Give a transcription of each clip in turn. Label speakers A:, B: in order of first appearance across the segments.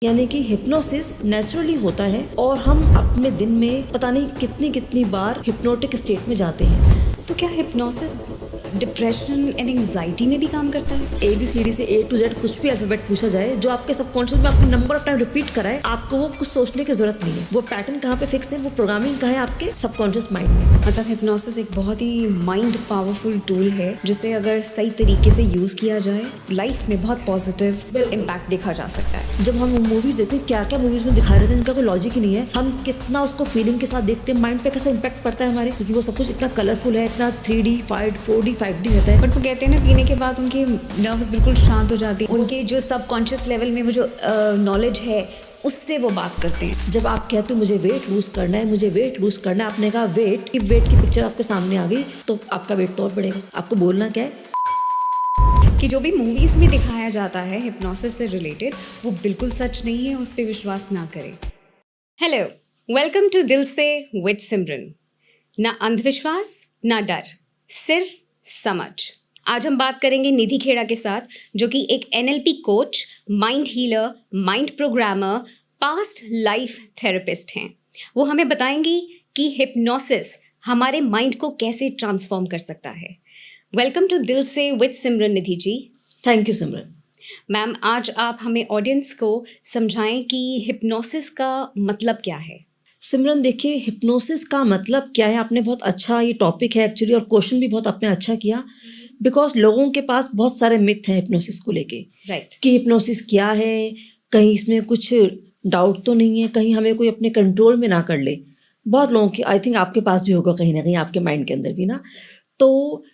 A: यानी कि hypnosis naturally होता है और हम अपने दिन में पता नहीं कितनी कितनी बार हिप्नोटिक स्टेट में जाते हैं।
B: तो क्या हिप्नोसिस डिप्रेशन एंड एंजाइटी में भी काम करता है?
A: ABCD से A to Z कुछ भी अल्फाबेट पूछा जाए, जो आपके सबकॉन्शियस में आपको नंबर ऑफ टाइम रिपीट कराए, आपको वो कुछ सोचने की जरूरत नहीं है। वो पैटर्न कहाँ पे फिक्स है, वो प्रोग्रामिंग कहाँ है आपके सबकॉन्शियस माइंड में।
B: मतलब हिप्नोसिस एक बहुत ही माइंड पावरफुल टूल है जिसे अगर सही तरीके से यूज किया जाए लाइफ में बहुत पॉजिटिव इम्पैक्ट देखा जा सकता है।
A: जब हम मूवीज देखते हैं, क्या क्या मूवीज में दिखा रहे थे, इनका कोई लॉजिक ही नहीं है। हम कितना उसको फीलिंग के साथ देखते हैं, माइंड पे कैसा इम्पैक्ट पड़ता है हमारे, क्योंकि वो सब कुछ इतना कलरफुल है, इतना 3D 4D 5D होता है।
B: बट वो कहते हैं ना, पीने के बाद उनके नर्व्स बिल्कुल शांत हो जाती है, उनके जो सबकॉन्शियस लेवल में वो जो नॉलेज है उससे वो बात करते हैं।
A: जब आप कहते हो मुझे वेट लूज करना है, मुझे वेट लूज करना है, आपने कहा वेट की पिक्चर आपके सामने आ गई, तो आपका वेट तो और बढ़ेगा। आपको बोलना क्या है
B: कि जो भी मूवीज में दिखाया जाता है हिप्नोसिस से रिलेटेड वो बिल्कुल सच नहीं है, उस पर विश्वास ना करें। हेलो, वेलकम टू दिल से विद सिमरन। ना अंधविश्वास ना डर, सिर्फ समझ। आज हम बात करेंगे निधि खेड़ा के साथ, जो कि एक NLP coach, mind healer, mind programmer, past life therapist हैं। वो हमें बताएंगी कि हिप्नोसिस हमारे माइंड को कैसे ट्रांसफॉर्म कर सकता है। वेलकम टू दिल से with Simran Nidhi ji.
A: Thank you Simran.
B: Ma'am, आज आप हमें ऑडियंस को समझाएं कि हिप्नोसिस का मतलब क्या है।
A: सिमरन देखिए, हिप्नोसिस का मतलब क्या है, आपने बहुत अच्छा ये टॉपिक है एक्चुअली, और क्वेश्चन भी बहुत आपने अच्छा किया, बिकॉज लोगों के पास बहुत सारे मिथ हैं हिप्नोसिस को लेके।
B: राइट।
A: कि हिप्नोसिस क्या है, कहीं इसमें कुछ डाउट तो नहीं है, कहीं हमें कोई अपने कंट्रोल में ना कर ले। बहुत लोगों की, आई थिंक आपके पास भी होगा कहीं ना कहीं, आपके माइंड के अंदर भी ना। तो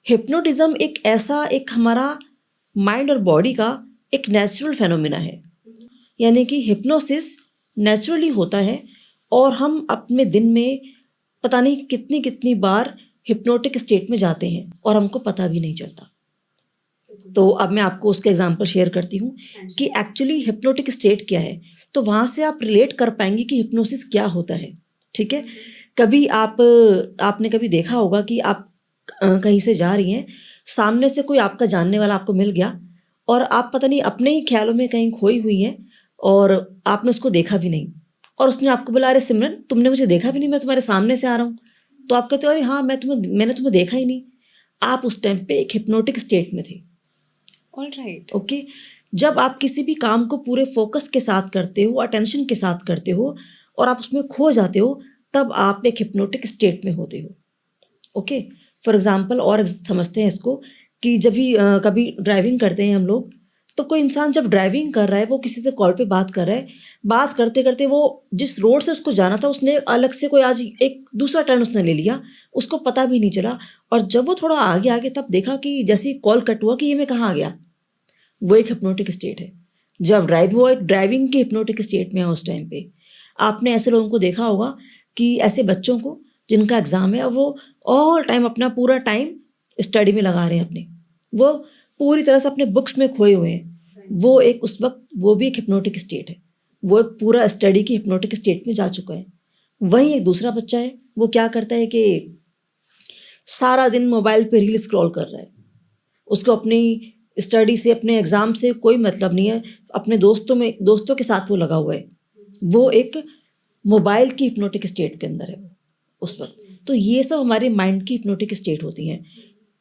A: हिप्नोटिज्म एक ऐसा, एक हमारा माइंड और बॉडी का एक नेचुरल फेनोमेना है। यानी कि हिप्नोसिस नेचुरली होता है और हम अपने दिन में पता नहीं कितनी कितनी बार हिप्नोटिक स्टेट में जाते हैं और हमको पता भी नहीं चलता। तो अब मैं आपको उसका एग्जांपल शेयर करती हूँ कि एक्चुअली हिप्नोटिक स्टेट क्या है, तो वहाँ से आप रिलेट कर पाएंगे कि हिप्नोसिस क्या होता है। ठीक है, कभी आपने कभी देखा होगा कि आप कहीं से जा रही हैं, सामने से कोई आपका जानने वाला आपको मिल गया और आप पता नहीं अपने ही ख्यालों में कहीं खोई हुई हैं और आपने उसको देखा भी नहीं, और उसने आपको बोला, अरे सिमरन तुमने मुझे देखा भी नहीं, मैं तुम्हारे सामने से आ रहा हूँ। तो आप कहते हो, अरे हाँ मैंने तुम्हें देखा ही नहीं। आप उस टाइम पे एक हिप्नोटिक स्टेट में थे।
B: ऑलराइट।
A: ओके, जब आप किसी भी काम को पूरे फोकस के साथ करते हो, अटेंशन के साथ करते हो और आप उसमें खो जाते हो, तब आप एक हिप्नोटिक स्टेट में होते हो। ओके, फॉर एग्जाम्पल और समझते हैं इसको कि जब भी कभी ड्राइविंग करते हैं हम लोग, तो कोई इंसान जब ड्राइविंग कर रहा है, वो किसी से कॉल पे बात कर रहा है, बात करते करते वो जिस रोड से उसको जाना था उसने अलग से कोई आज एक दूसरा टर्न उसने ले लिया, उसको पता भी नहीं चला। और जब वो थोड़ा आगे आगे तब देखा कि जैसे कॉल कट हुआ कि ये मैं कहाँ आ गया। वो एक हिप्नोटिक स्टेट है। जब वो एक ड्राइविंग के हिप्नोटिक स्टेट में है उस टाइम पे। आपने ऐसे लोगों को देखा होगा कि ऐसे बच्चों को जिनका एग्ज़ाम है और वो ऑल टाइम अपना पूरा टाइम स्टडी में लगा रहे हैं अपने, वो पूरी तरह से अपने बुक्स में खोए हुए हैं। वो एक उस वक्त वो भी एक हिप्नोटिक स्टेट है, वो एक पूरा स्टडी की हिप्नोटिक स्टेट में जा चुका है। वहीं एक दूसरा बच्चा है, वो क्या करता है कि सारा दिन मोबाइल पे रील स्क्रॉल कर रहा है, उसको अपनी स्टडी से, अपने एग्ज़ाम से कोई मतलब नहीं है, अपने दोस्तों के साथ वो लगा हुआ है। वो एक मोबाइल की हिप्नोटिक स्टेट के अंदर है वो उस वक्त। तो ये सब हमारे माइंड की हिप्नोटिक स्टेट होती हैं।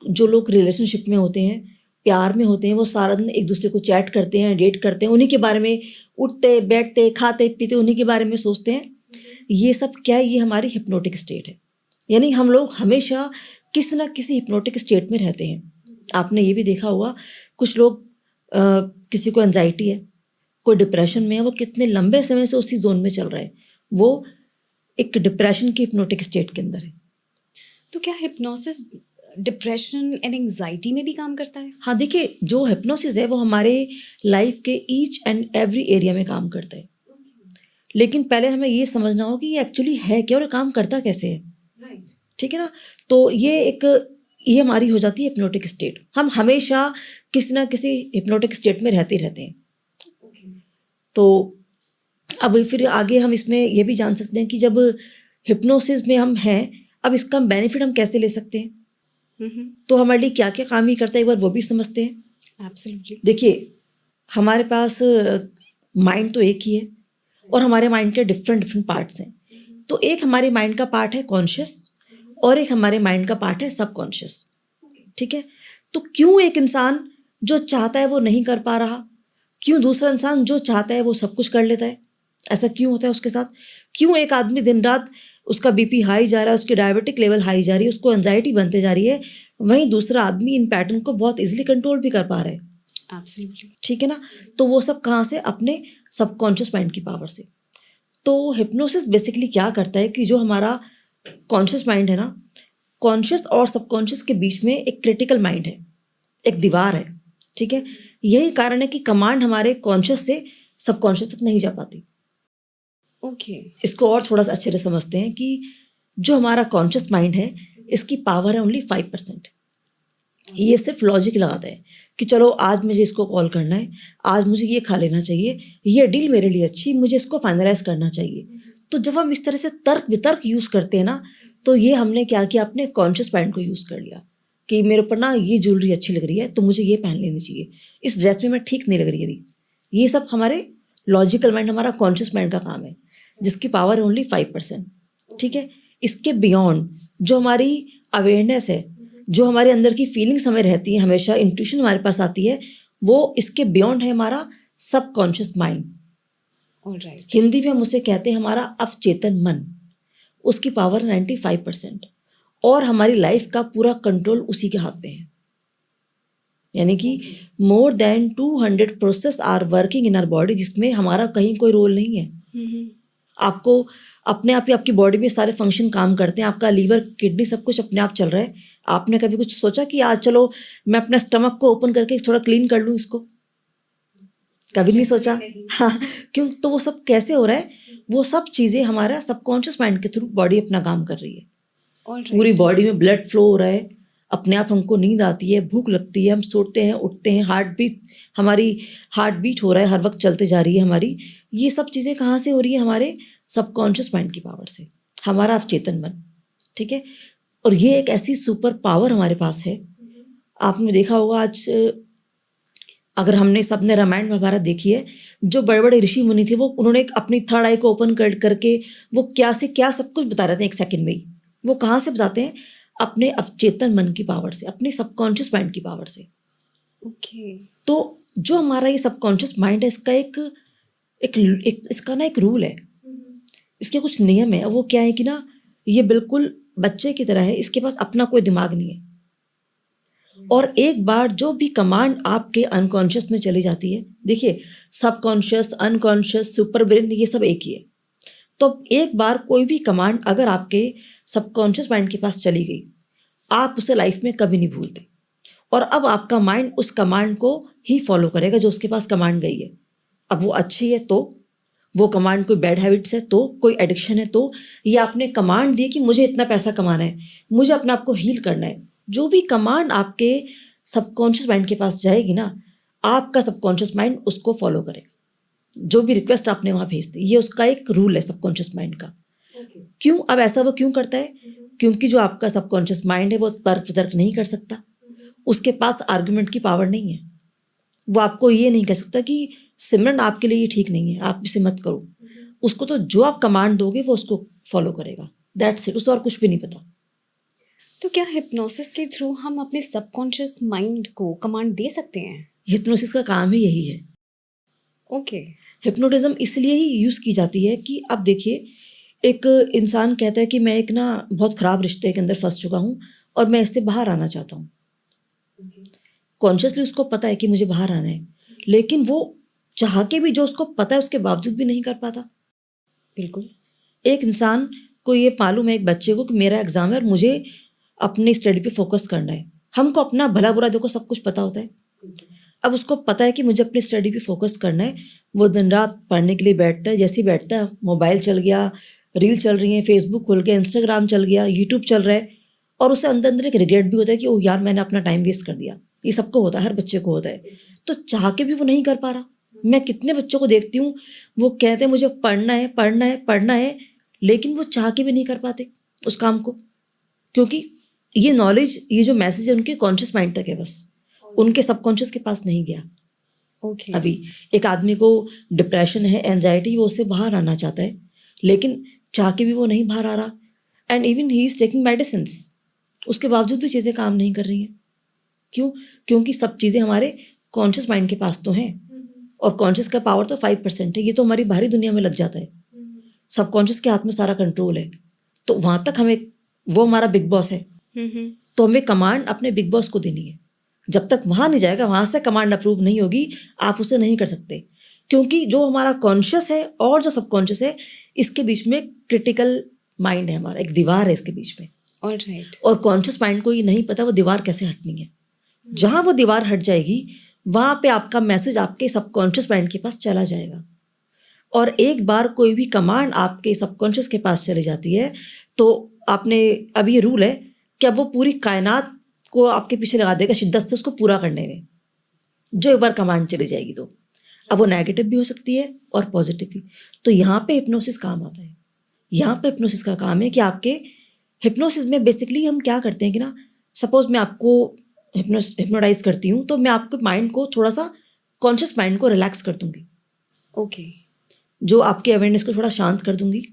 A: जो लोग रिलेशनशिप में होते हैं, प्यार में होते हैं, वो सारा दिन एक दूसरे को चैट करते हैं, डेट करते हैं, उन्हीं के बारे में उठते बैठते खाते पीते उन्हीं के बारे में सोचते हैं। ये सब क्या है, ये हमारी हिप्नोटिक स्टेट है। यानी हम लोग हमेशा किसी ना किसी हिप्नोटिक स्टेट में रहते हैं। आपने ये भी देखा होगा, कुछ लोग किसी को एंजाइटी है, कोई डिप्रेशन में है, वो कितने लंबे समय से उसी जोन में चल रहा है, वो एक डिप्रेशन की हिप्नोटिक स्टेट के अंदर है।
B: तो क्या हिप्नोसिस डिप्रेशन एंड एंजाइटी में भी काम करता है?
A: हाँ देखिए, जो हिप्नोसिस है वो हमारे लाइफ के ईच एंड एवरी एरिया में काम करता है। लेकिन पहले हमें ये समझना होगा कि ये एक्चुअली है क्या और ये काम करता कैसे है।
B: राइट।
A: ठीक है ना। तो ये हमारी हो जाती है हिप्नोटिक स्टेट। हम हमेशा किसी ना किसी हिप्नोटिक स्टेट में रहते हैं। तो अब फिर आगे हम इसमें ये भी जान सकते हैं कि जब हिप्नोसिस में हम हैं, अब इसका बेनिफिट हम कैसे ले सकते हैं, तो हमारे लिए क्या क्या काम ही करता है, एक बार वो भी समझते हैं।
B: एब्सोल्युटली।
A: देखिए, हमारे पास माइंड तो एक ही है और हमारे माइंड के डिफरेंट डिफरेंट पार्ट्स हैं। तो एक हमारे माइंड का पार्ट है कॉन्शियस और एक हमारे माइंड का पार्ट है सबकॉन्शियस। ठीक है, तो क्यों एक इंसान जो चाहता है वो नहीं कर पा रहा, क्यों दूसरा इंसान जो चाहता है वो सब कुछ कर लेता है, ऐसा क्यों होता है उसके साथ? क्यों एक आदमी दिन रात उसका बीपी हाई जा रहा है, उसकी डायबिटिक लेवल हाई जा रही है, उसको एंजाइटी बनते जा रही है, वहीं दूसरा आदमी इन पैटर्न को बहुत इजीली कंट्रोल भी कर पा रहा है।
B: एब्सोल्युटली।
A: ठीक है ना, तो वो सब कहाँ से? अपने सबकॉन्शियस माइंड की पावर से। तो हिप्नोसिस बेसिकली क्या करता है कि जो हमारा कॉन्शियस माइंड है ना, कॉन्शियस और सबकॉन्शियस के बीच में एक क्रिटिकल माइंड है, एक दीवार है। ठीक है, यही कारण है कि कमांड हमारे कॉन्शियस से सबकॉन्शियस तक नहीं जा पाती।
B: ओके।
A: इसको और थोड़ा सा अच्छे से समझते हैं कि जो हमारा कॉन्शियस माइंड है इसकी पावर है ओनली 5%। ये सिर्फ लॉजिक लगाता है कि चलो आज मुझे इसको कॉल करना है, आज मुझे ये खा लेना चाहिए, ये डील मेरे लिए अच्छी, मुझे इसको फाइनलाइज करना चाहिए। तो जब हम इस तरह से तर्क वितर्क यूज़ करते हैं ना, तो ये हमने क्या किया, अपने कॉन्शियस माइंड को यूज़ कर लिया कि मेरे ऊपर ना ये ज्वेलरी अच्छी लग रही है तो मुझे ये पहन लेनी चाहिए, इस ड्रेस में मैं ठीक नहीं लग रही अभी। ये सब हमारे लॉजिकल माइंड, हमारा कॉन्शियस माइंड का काम है, जिसकी पावर है ओनली 5%। ठीक है, इसके बियॉन्ड जो हमारी अवेयरनेस है, जो हमारे अंदर की फीलिंग्स हमें रहती है, हमेशा इंट्यूशन हमारे पास आती है, वो इसके बियॉन्ड है हमारा सबकॉन्शियस माइंड।
B: ऑलराइट।
A: हिंदी में हम उसे कहते हैं हमारा अवचेतन मन। उसकी पावर 95% और हमारी लाइफ का पूरा कंट्रोल उसी के हाथ में है। यानी कि more than 200 process are working in our body, जिसमें हमारा कहीं कोई रोल नहीं है। आपको अपने आप ही आपकी बॉडी में सारे फंक्शन काम करते हैं, आपका लीवर, किडनी, सब कुछ अपने आप चल रहा है। आपने कभी कुछ सोचा कि आज चलो मैं अपना स्टमक को ओपन करके थोड़ा क्लीन कर लूँ इसको? कभी नहीं सोचा। हाँ, क्यों? तो वो सब कैसे हो रहा है? वो सब चीज़ें हमारा सबकॉन्शियस माइंड के थ्रू बॉडी अपना काम कर रही है। पूरी बॉडी में ब्लड फ्लो हो रहा है, अपने आप हमको नींद आती है, भूख लगती है, हम सोते हैं, उठते हैं, हमारी हार्ट बीट हो रहा है, हर वक्त चलते जा रही है हमारी। ये सब चीज़ें कहाँ से हो रही है? हमारे सबकॉन्शियस माइंड की पावर से, हमारा अवचेतन मन। ठीक है, और ये एक ऐसी सुपर पावर हमारे पास है। आपने देखा होगा आज अगर हमने सबने रामायण महाभारत देखी है, जो बड़े बड़े ऋषि मुनि थे वो उन्होंने अपनी थर्ड आई को ओपन करके वो क्या से क्या सब कुछ बता रहे थे एक सेकंड में ही। वो कहाँ से बताते हैं? अपने अवचेतन मन की पावर से, अपने सबकॉन्शियस माइंड की पावर से।
B: ओके।
A: तो जो हमारा ये सबकॉन्शियस माइंड है, इसका इसका ना एक रूल है, इसके कुछ नियम है। वो क्या है कि ना, ये बिल्कुल बच्चे की तरह है, इसके पास अपना कोई दिमाग नहीं है। और एक बार जो भी कमांड आपके अनकॉन्शियस में चली जाती है, देखिए सबकॉन्शियस, अनकॉन्शियस, सुपर ब्रेन, ये सब एक ही है। तो एक बार कोई भी कमांड अगर आपके सबकॉन्शियस माइंड के पास चली गई, आप उसे लाइफ में कभी नहीं भूलते। और अब आपका माइंड उस कमांड को ही फॉलो करेगा जो उसके पास कमांड गई है। अब वो अच्छी है तो, वो कमांड कोई बैड हैबिट्स है तो, कोई एडिक्शन है तो, या आपने कमांड दी कि मुझे इतना पैसा कमाना है, मुझे अपने आप को हील करना है, जो भी कमांड आपके सबकॉन्शियस माइंड के पास जाएगी ना, आपका सबकॉन्शियस माइंड उसको फॉलो करेगा। जो भी रिक्वेस्ट आपने वहाँ भेज दी, ये उसका एक रूल है सबकॉन्शियस माइंड का। क्यों? अब ऐसा वो क्यों करता है? क्योंकि जो आपका सबकॉन्शियस माइंड है वो तर्क वितर्क नहीं कर सकता, उसके पास आर्गुमेंट की पावर नहीं है। वो आपको ये नहीं कह सकता कि सिमरन आपके लिए ये ठीक नहीं है, आप इसे मत करो। उसको तो जो आप कमांड दोगे वो उसको फॉलो करेगा, दैट्स इट। उसे और कुछ भी नहीं पता।
B: तो क्या हिप्नोसिस के थ्रू हम अपने सबकॉन्शियस माइंड को कमांड दे सकते हैं?
A: हिप्नोसिस का काम ही यही है।
B: ओके।
A: हिप्नोटिज्म इसलिए ही यूज़ की जाती है कि अब देखिए, एक इंसान कहता है कि मैं एक ना बहुत ख़राब रिश्ते के अंदर फंस चुका हूँ और मैं इससे बाहर आना चाहता हूँ। कॉन्शियसली उसको पता है कि मुझे बाहर आना है, लेकिन वो चाह के भी, जो उसको पता है उसके बावजूद भी नहीं कर पाता।
B: बिल्कुल।
A: एक इंसान को ये मालूम है, एक बच्चे को, कि मेरा एग्ज़ाम है और मुझे अपनी स्टडी पे फोकस करना है। हमको अपना भला बुरा देखो सब कुछ पता होता है। अब उसको पता है कि मुझे अपनी स्टडी पे फोकस करना है, वो दिन रात पढ़ने के लिए बैठता है। जैसे ही बैठता है, मोबाइल चल गया, रील चल रही है, फेसबुक खुल गया, इंस्टाग्राम चल गया, यूट्यूब चल रहा है, और उसे अंदर अंदर एक रिग्रेट भी होता है कि ओह यार मैंने अपना टाइम वेस्ट कर दिया। ये सबको होता है, हर बच्चे को होता है। तो चाह के भी वो नहीं कर पा रहा। मैं कितने बच्चों को देखती हूँ, वो कहते हैं मुझे पढ़ना है, पढ़ना है, पढ़ना है, लेकिन वो चाह के भी नहीं कर पाते उस काम को, क्योंकि ये नॉलेज, ये जो मैसेज है उनके कॉन्शियस माइंड तक है, बस उनके सबकॉन्शियस के पास नहीं गया।
B: ओके।
A: अभी एक आदमी को डिप्रेशन है, एंजाइटी, वो उससे बाहर आना चाहता है, लेकिन चाह के भी वो नहीं बाहर आ रहा, and even he is taking medicine, उसके बावजूद भी चीज़ें काम नहीं कर रही हैं। क्यों? क्योंकि सब चीज़ें हमारे कॉन्शियस माइंड के पास तो हैं, और कॉन्शियस का पावर तो 5% है, ये तो हमारी बाहरी दुनिया में लग जाता है। सबकॉन्शियस के हाथ में सारा कंट्रोल है, तो वहाँ तक हमें, वो हमारा बिग बॉस है, तो हमें कमांड अपने बिग बॉस को देनी है। जब तक वहाँ नहीं जाएगा, वहाँ से कमांड अप्रूव नहीं होगी, आप उसे नहीं कर सकते, क्योंकि जो हमारा कॉन्शियस है और जो सबकॉन्शियस है, इसके बीच में क्रिटिकल माइंड है, हमारा एक दीवार है इसके बीच में।
B: ऑलराइट।
A: और कॉन्शियस माइंड को ये नहीं पता वो दीवार कैसे हटनी है। जहाँ वो दीवार हट जाएगी, वहाँ पे आपका मैसेज आपके सबकॉन्शियस माइंड के पास चला जाएगा, और एक बार कोई भी कमांड आपके सबकॉन्शियस के पास चली जाती है, तो आपने, अब ये रूल है कि अब वो पूरी कायनात को आपके पीछे लगा देगा शिद्दत से उसको पूरा करने में, जो एक बार कमांड चली जाएगी तो। अब वो नेगेटिव भी हो सकती है और पॉजिटिव भी। तो यहाँ पे हिप्नोसिस काम आता है। यहाँ पे हिप्नोसिस का काम है कि आपके हिप्नोसिस में बेसिकली हम क्या करते हैं कि ना, सपोज मैं आपको हिप्नोटाइज करती हूँ, तो मैं आपके माइंड को थोड़ा सा, कॉन्शियस माइंड को रिलैक्स कर दूंगी,
B: ओके।
A: जो आपके अवेयरनेस को थोड़ा शांत कर दूंगी।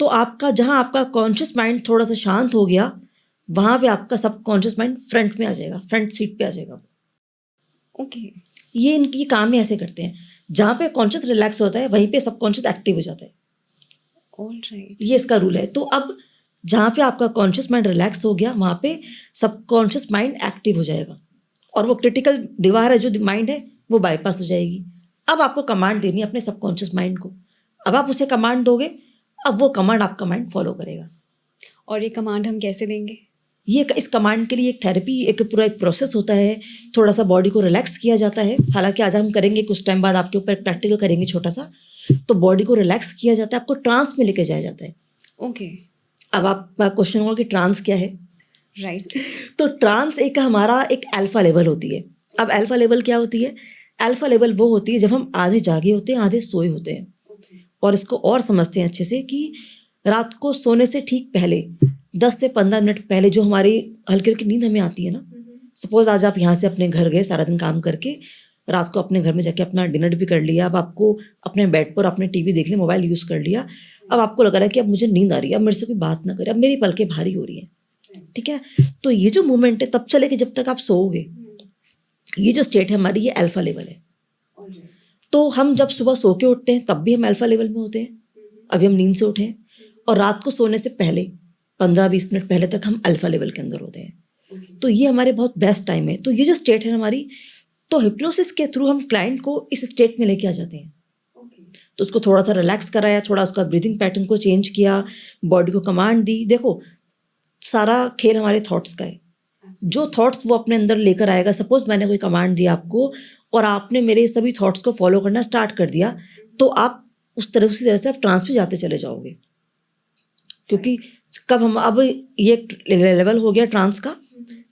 A: तो आपका, जहाँ आपका कॉन्शियस माइंड थोड़ा सा शांत हो गया, वहाँ पे आपका सबकॉन्शियस माइंड फ्रंट में आ जाएगा, फ्रंट सीट पे आ जाएगा।
B: ओके।
A: ये इनकी काम ही ऐसे करते हैं, जहाँ पे कॉन्शियस रिलैक्स होता है वहीं पे सबकॉन्शियस एक्टिव हो जाता है।
B: ऑलराइट।
A: ये इसका रूल है। तो अब जहाँ पे आपका कॉन्शियस माइंड रिलैक्स हो गया, वहाँ पे सबकॉन्शियस माइंड एक्टिव हो जाएगा, और वो क्रिटिकल दीवार है जो माइंड है, वो बाईपास हो जाएगी। अब आपको कमांड देनी है अपने सबकॉन्शियस माइंड को। अब आप उसे कमांड दोगे, अब वो कमांड आपका माइंड फॉलो करेगा।
B: और ये कमांड हम कैसे देंगे?
A: ये इस कमांड के लिए एक थेरेपी, एक पूरा एक प्रोसेस होता है, थोड़ा सा बॉडी को रिलैक्स किया जाता है। हालांकि आज हम करेंगे, कुछ टाइम बाद आपके ऊपर प्रैक्टिकल करेंगे छोटा सा। तो बॉडी को रिलैक्स किया जाता है, आपको ट्रांस में लेके जाया जाता है।
B: ओके।
A: अब आपका क्वेश्चन होगा कि ट्रांस क्या है।
B: राइट।
A: तो ट्रांस एक हमारा एक अल्फा लेवल होती है। अब अल्फा लेवल क्या होती है? अल्फा लेवल वो होती है जब हम आधे जागे होते हैं, आधे सोए होते हैं। और इसको और समझते हैं अच्छे से कि रात को सोने से ठीक पहले 10 से 15 मिनट पहले जो हमारी हल्की हल्की नींद हमें आती है ना, सपोज आज आप यहाँ से अपने घर गए, सारा दिन काम करके, रात को अपने घर में जाके अपना डिनर भी कर लिया, अब आपको अपने बेड पर अपने टीवी देख लिया, मोबाइल यूज़ कर लिया, अब आपको लग रहा है कि अब मुझे नींद आ रही है, अब मेरे से कोई बात ना करे, अब मेरी पलकें भारी हो रही है, ठीक है। तो ये जो मोमेंट है, तब से लेके जब तक आप सोओगे, ये जो स्टेट है हमारी, ये अल्फा लेवल है। तो हम जब सुबह सो के उठते हैं तब भी हम अल्फा लेवल में होते हैं, अभी हम नींद से उठे हैं, और रात को सोने से पहले 15-20 मिनट पहले तक हम अल्फा लेवल के अंदर होते हैं। तो ये हमारे बहुत बेस्ट टाइम है। तो ये जो स्टेट है हमारी, तो हिप्नोसिस के थ्रू हम क्लाइंट को इस स्टेट में लेके आ जाते हैं। तो उसको थोड़ा सा रिलैक्स कराया, थोड़ा उसका ब्रीदिंग पैटर्न को चेंज किया, बॉडी को कमांड दी। देखो, सारा खेल हमारे थॉट्स का है। जो थॉट्स वो अपने अंदर लेकर आएगा, सपोज मैंने कोई कमांड दिया आपको और आपने मेरे सभी थॉट्स को फॉलो करना स्टार्ट कर दिया, तो आप उसी तरह से आप ट्रांस पे जाते चले जाओगे। क्योंकि कब हम, अब ये लेवल हो गया ट्रांस का,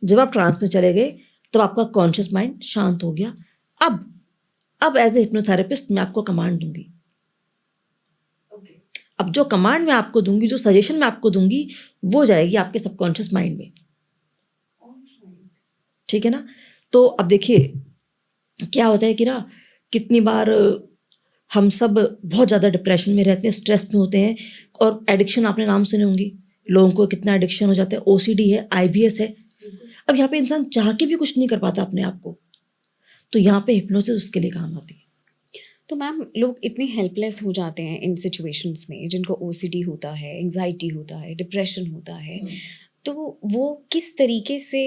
A: जब आप ट्रांस में चले गए तब आपका कॉन्शियस माइंड शांत हो गया। अब एज ए हिप्नोथेरेपिस्ट मैं आपको कमांड दूंगी। अब जो कमांड मैं आपको दूंगी, जो सजेशन मैं आपको दूंगी, वो जाएगी आपके सबकॉन्शियस माइंड में, ठीक है ना। तो अब देखिए क्या होता है कि ना, कितनी बार हम सब बहुत ज़्यादा डिप्रेशन में रहते हैं, स्ट्रेस में होते हैं, और एडिक्शन आपने नाम सुने होंगी, लोगों को कितना एडिक्शन हो जाता है, OCD है, IBS है। अब यहाँ पे इंसान चाह के भी कुछ नहीं कर पाता अपने आप को, तो यहाँ पे हिप्नोसिस उसके लिए काम आती है।
B: तो मैम, लोग इतने हेल्पलेस हो जाते हैं इन सिचुएशंस में, जिनको OCD होता है, एंजाइटी होता है, डिप्रेशन होता है, तो वो किस तरीके से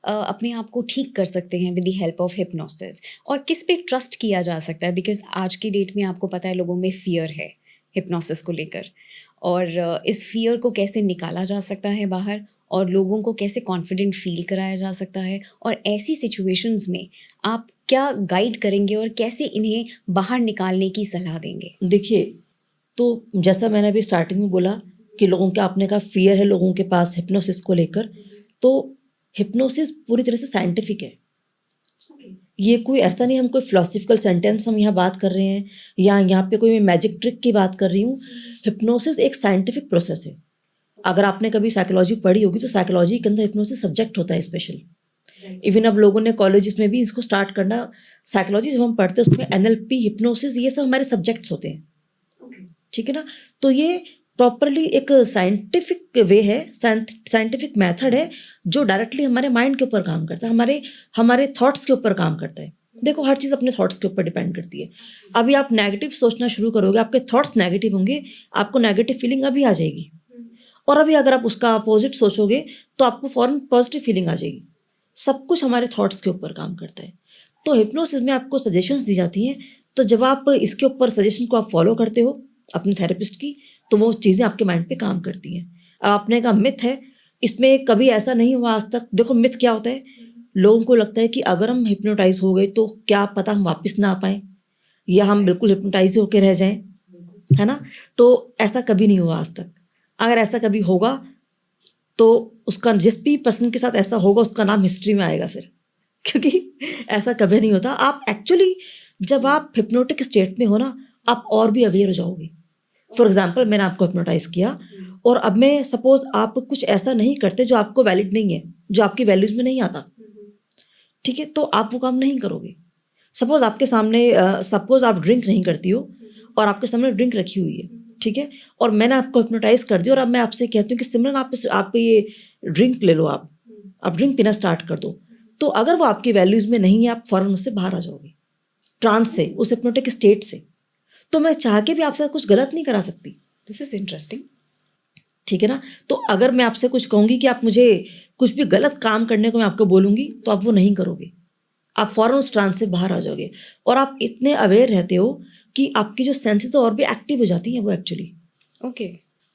B: अपने आप को ठीक कर सकते हैं with the help of hypnosis, और किस पे ट्रस्ट किया जा सकता है? बिकॉज आज की डेट में आपको पता है लोगों में फियर है हिप्नोसिस को लेकर, और इस फियर को कैसे निकाला जा सकता है बाहर, और लोगों को कैसे कॉन्फिडेंट फील कराया जा सकता है, और ऐसी सिचुएशंस में आप क्या गाइड करेंगे और कैसे इन्हें बाहर निकालने की सलाह देंगे?
A: देखिए, तो जैसा मैंने अभी स्टार्टिंग में बोला कि लोगों के, आपने कहा फियर है लोगों के पास हिप्नोसिस को लेकर, तो हिप्नोसिस पूरी तरह से साइंटिफिक है। ये कोई ऐसा नहीं हम कोई फिलोसफिकल सेंटेंस हम यहाँ बात कर रहे हैं, या यहाँ पे कोई मैं मैजिक ट्रिक की बात कर रही हूँ। हिप्नोसिस एक साइंटिफिक प्रोसेस है। अगर आपने कभी साइकोलॉजी पढ़ी होगी, तो साइकोलॉजी के अंदर हिप्नोसिस सब्जेक्ट होता है स्पेशल। इवन अब लोगों ने कॉलेजेस में भी इसको स्टार्ट करना, साइकोलॉजी जब हम पढ़ते हैं उसमें NLP, हिप्नोसिस, ये सब हमारे सब्जेक्ट्स होते हैं, ठीक है ना। तो ये प्रॉपरली एक साइंटिफिक वे है, साइंटिफिक मेथड है जो डायरेक्टली हमारे माइंड के ऊपर काम करता है, हमारे थॉट्स के ऊपर काम करता है। देखो हर चीज़ अपने थॉट्स के ऊपर डिपेंड करती है। अभी आप नेगेटिव सोचना शुरू करोगे, आपके थॉट्स नेगेटिव होंगे, आपको नेगेटिव फीलिंग अभी आ जाएगी, और अभी अगर आप उसका अपोजिट सोचोगे तो आपको फौरन पॉजिटिव फीलिंग आ जाएगी। सब कुछ हमारे थॉट्स के ऊपर काम करता है। तो हिप्नोसिस में आपको सजेशंस दी जाती हैं, तो जब आप इसके ऊपर सजेशन को आप फॉलो करते हो अपने थेरेपिस्ट की, तो वो चीज़ें आपके माइंड पे काम करती हैं। आपने कहा मिथ है, इसमें कभी ऐसा नहीं हुआ आज तक। देखो मिथ क्या होता है, लोगों को लगता है कि अगर हम हिप्नोटाइज हो गए तो क्या पता हम वापस ना आ पाएँ, या हम बिल्कुल हिप्नोटाइज होकर रह जाएं, है ना। तो ऐसा कभी नहीं हुआ आज तक। अगर ऐसा कभी होगा तो उसका, जिस भी पर्सन के साथ ऐसा होगा उसका नाम हिस्ट्री में आएगा फिर, क्योंकि ऐसा कभी नहीं होता। आप एक्चुअली जब आप हिप्नोटिक स्टेट में हो ना, आप और भी अवेयर हो जाओगे। फॉर एग्जाम्पल मैंने आपको हिप्नोटाइज किया, और अब मैं सपोज आप कुछ ऐसा नहीं करते जो आपको वैलिड नहीं है, जो आपकी वैल्यूज में नहीं आता, ठीक है, तो आप वो काम नहीं करोगे। सपोज आपके सामने सपोज आप ड्रिंक नहीं करती हो और आपके सामने ड्रिंक रखी हुई है, ठीक है, और मैंने आपको हिप्नोटाइज कर दिया, और अब मैं आपसे कहती हूँ कि सिमरन आप ये ड्रिंक ले लो, आप ड्रिंक पीना स्टार्ट कर दो, तो अगर वो आपकी वैल्यूज में नहीं है, आप फौरन उससे बाहर आ जाओगे, ट्रांस से, उस हिप्नोटिक स्टेट से। तो मैं चाह के भी आपसे कुछ गलत नहीं करा सकती।
B: दिस इज इंटरेस्टिंग,
A: ठीक है ना। तो अगर मैं आपसे कुछ कहूँगी कि आप मुझे कुछ भी गलत काम करने को मैं आपको बोलूँगी, तो आप वो नहीं करोगे, आप फौरन उस ट्रांस से बाहर आ जाओगे, और आप इतने अवेयर रहते हो कि आपकी जो सेंसेस और भी एक्टिव हो जाती हैं वो एक्चुअली।
B: ओके।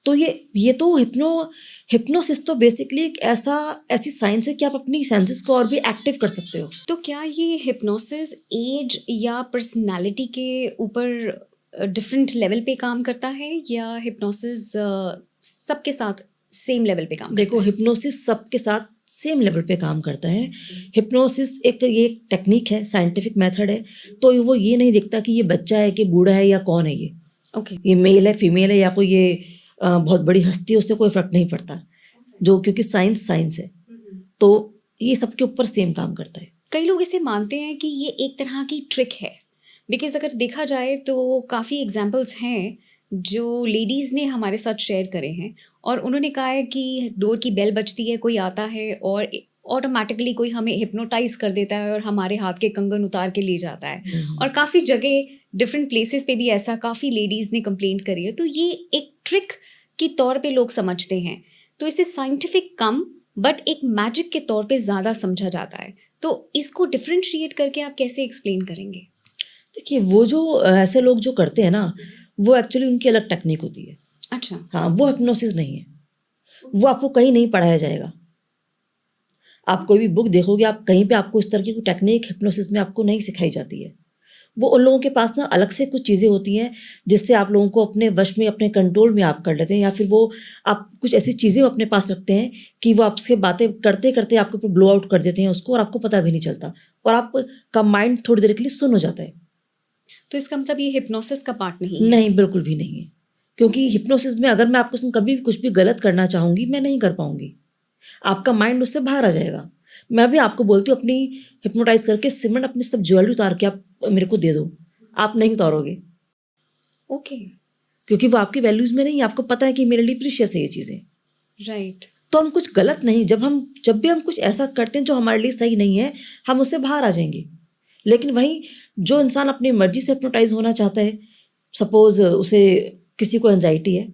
A: तो ये तो हिप्नोसिस तो बेसिकली एक ऐसी साइंस है कि आप अपनी सेंसेस को और भी एक्टिव कर सकते हो।
B: तो क्या ये हिप्नोसिस एज या पर्सनालिटी के ऊपर डिफरेंट लेवल पे काम करता है, या हिप्नोसिस सबके साथ सेम लेवल पे काम
A: देखो हिप्नोसिस सबके साथ सेम लेवल पे काम करता है। हिप्नोसिस ये टेक्निक है, साइंटिफिक मेथड है, तो वो ये नहीं देखता कि ये बच्चा है कि बूढ़ा है या कौन है, ये मेल है फीमेल है या कोई ये बहुत बड़ी हस्ती है, उससे कोई फर्क नहीं पड़ता, जो क्योंकि साइंस है, तो ये सबके ऊपर सेम काम करता है।
B: कई लोग इसे मानते हैं कि ये एक तरह की ट्रिक है, बिकॉज अगर देखा जाए तो काफ़ी एग्जाम्पल्स हैं जो लेडीज़ ने हमारे साथ शेयर करे हैं, और उन्होंने कहा है कि डोर की बेल बजती है, कोई आता है और ऑटोमेटिकली कोई हमें हिप्नोटाइज कर देता है और हमारे हाथ के कंगन उतार के ले जाता है। और काफ़ी जगह डिफरेंट प्लेसेस पे भी ऐसा काफ़ी लेडीज़ ने कंप्लेंट करी है। तो ये एक ट्रिक के तौर पे लोग समझते हैं, तो इसे साइंटिफिक कम बट एक मैजिक के तौर पे ज़्यादा समझा जाता है। तो इसको डिफ्रेंशिएट करके आप कैसे एक्सप्लेन करेंगे?
A: देखिए वो जो ऐसे लोग जो करते हैं ना, वो एक्चुअली उनकी अलग टेक्निक होती है।
B: अच्छा।
A: हाँ, वो हिप्नोसिस नहीं है, वो आपको कहीं नहीं पढ़ाया जाएगा। आप कोई भी बुक देखोगे, आप कहीं पे आपको इस तरह की कोई टेक्निक हिप्नोसिस में आपको नहीं सिखाई जाती है। वो उन लोगों के पास ना अलग से कुछ चीज़ें होती हैं जिससे आप लोगों को अपने वश में, अपने कंट्रोल में आप कर लेते हैं, या फिर वो आप कुछ ऐसी चीज़ें अपने पास रखते हैं कि वो आपसे बातें करते करते आपके ऊपर ब्लो आउट कर देते हैं उसको, और आपको पता भी नहीं चलता, और आपका माइंड थोड़ी देर के लिए सुन हो जाता है।
B: तो इसका मतलब ये हिप्नोसिस का पार्ट नहीं है?
A: नहीं, बिल्कुल भी नहीं है, क्योंकि हिप्नोसिस में अगर मैं आपको कभी भी कुछ भी गलत करना चाहूँगी, मैं नहीं कर पाऊँगी, आपका माइंड उससे बाहर आ जाएगा। मैं भी आपको बोलती हूँ अपनी हिप्नोटाइज करके सिमरन अपनी सब ज्वेलरी उतार के आप मेरे को दे दो, आप नहीं उतारोगे।
B: ओके।
A: क्योंकि वो आपकी वैल्यूज में नहीं, आपको पता है कि मेरे लिए प्रीशियस है ये चीज़ें।
B: राइट।
A: तो हम कुछ गलत नहीं, जब भी हम कुछ ऐसा करते हैं जो हमारे लिए सही नहीं है, हम उससे बाहर आ जाएंगे। लेकिन वहीं जो इंसान अपनी मर्जी से हिप्नोटाइज होना चाहता है, सपोज उसे किसी को एंजाइटी है,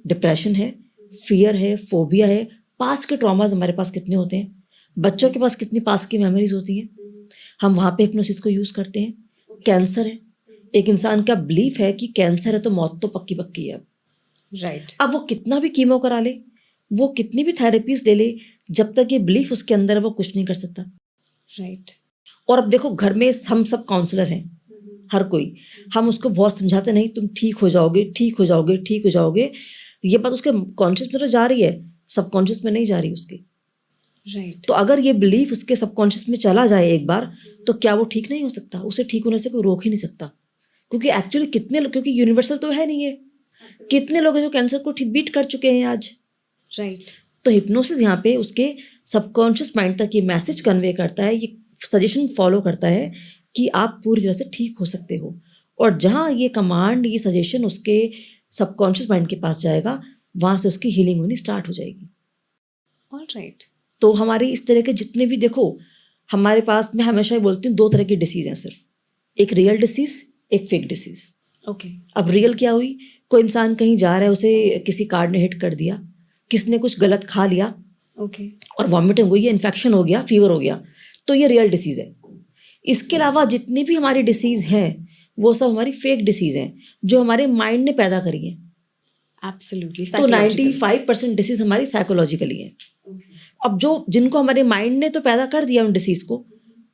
A: डिप्रेशन है, फियर है, फोबिया है, पास्ट के ट्रॉमाज हमारे पास कितने होते हैं, बच्चों के पास कितनी पास्ट की मेमोरीज होती हैं, हम वहाँ पे हिप्नोसिस को यूज़ करते हैं। कैंसर है, एक इंसान का बिलीफ है कि कैंसर है तो मौत तो पक्की पक्की है।
B: राइट।
A: अब वो कितना भी कीमो करा ले, वो कितनी भी थेरेपीज ले ले, जब तक ये बिलीफ उसके अंदर है वो कुछ नहीं कर सकता।
B: राइट।
A: और अब देखो घर में हम सब काउंसलर हैं, हर कोई, हम उसको बहुत समझाते नहीं, तुम ठीक हो जाओगे, ठीक हो जाओगे, ठीक हो जाओगे, ये बात उसके कॉन्शियस में तो जा रही है, सबकॉन्शियस में नहीं जा रही उसके।
B: राइट।
A: तो अगर ये बिलीफ उसके सबकॉन्शियस में चला जाए एक बार, तो क्या वो ठीक नहीं हो सकता? उसे ठीक होने से कोई रोक ही नहीं सकता, क्योंकि एक्चुअली क्योंकि यूनिवर्सल तो है नहीं है, कितने लोग हैं जो कैंसर को ठीक बीट कर चुके हैं आज।
B: राइट।
A: तो हिप्नोसिस यहाँ पे उसके सबकॉन्शियस माइंड तक ये मैसेज कन्वे करता है, ये सजेशन फॉलो करता है कि आप पूरी तरह से ठीक हो सकते हो। और जहाँ ये कमांड, ये सजेशन उसके सबकॉन्शियस माइंड के पास जाएगा, वहाँ से उसकी हीलिंग होनी स्टार्ट हो जाएगी।
B: ऑलराइट।
A: तो हमारे इस तरह के जितने भी, देखो हमारे पास, मैं हमेशा ही बोलती हूँ, 2 तरह की डिसीज़ हैं सिर्फ, एक रियल डिसीज़, एक फेक डिसीज़।
B: ओके।
A: अब रियल क्या हुई, कोई इंसान कहीं जा रहा है, उसे किसी कार्ड ने हिट कर दिया, किसी ने कुछ गलत खा लिया
B: ओके।
A: और वॉमिटिंग हुई, इन्फेक्शन हो गया, फीवर हो गया, तो ये रियल डिसीज़ है। इसके अलावा जितनी भी हमारी डिसीज़ हैं वो सब हमारी फेक डिसीज़ हैं जो हमारे माइंड ने पैदा करी हैं।
B: एब्सोल्युटली।
A: तो 95% डिसीज़ हमारी साइकोलॉजिकली है। अब जो जिनको हमारे माइंड ने तो पैदा कर दिया उन डिसीज़ को,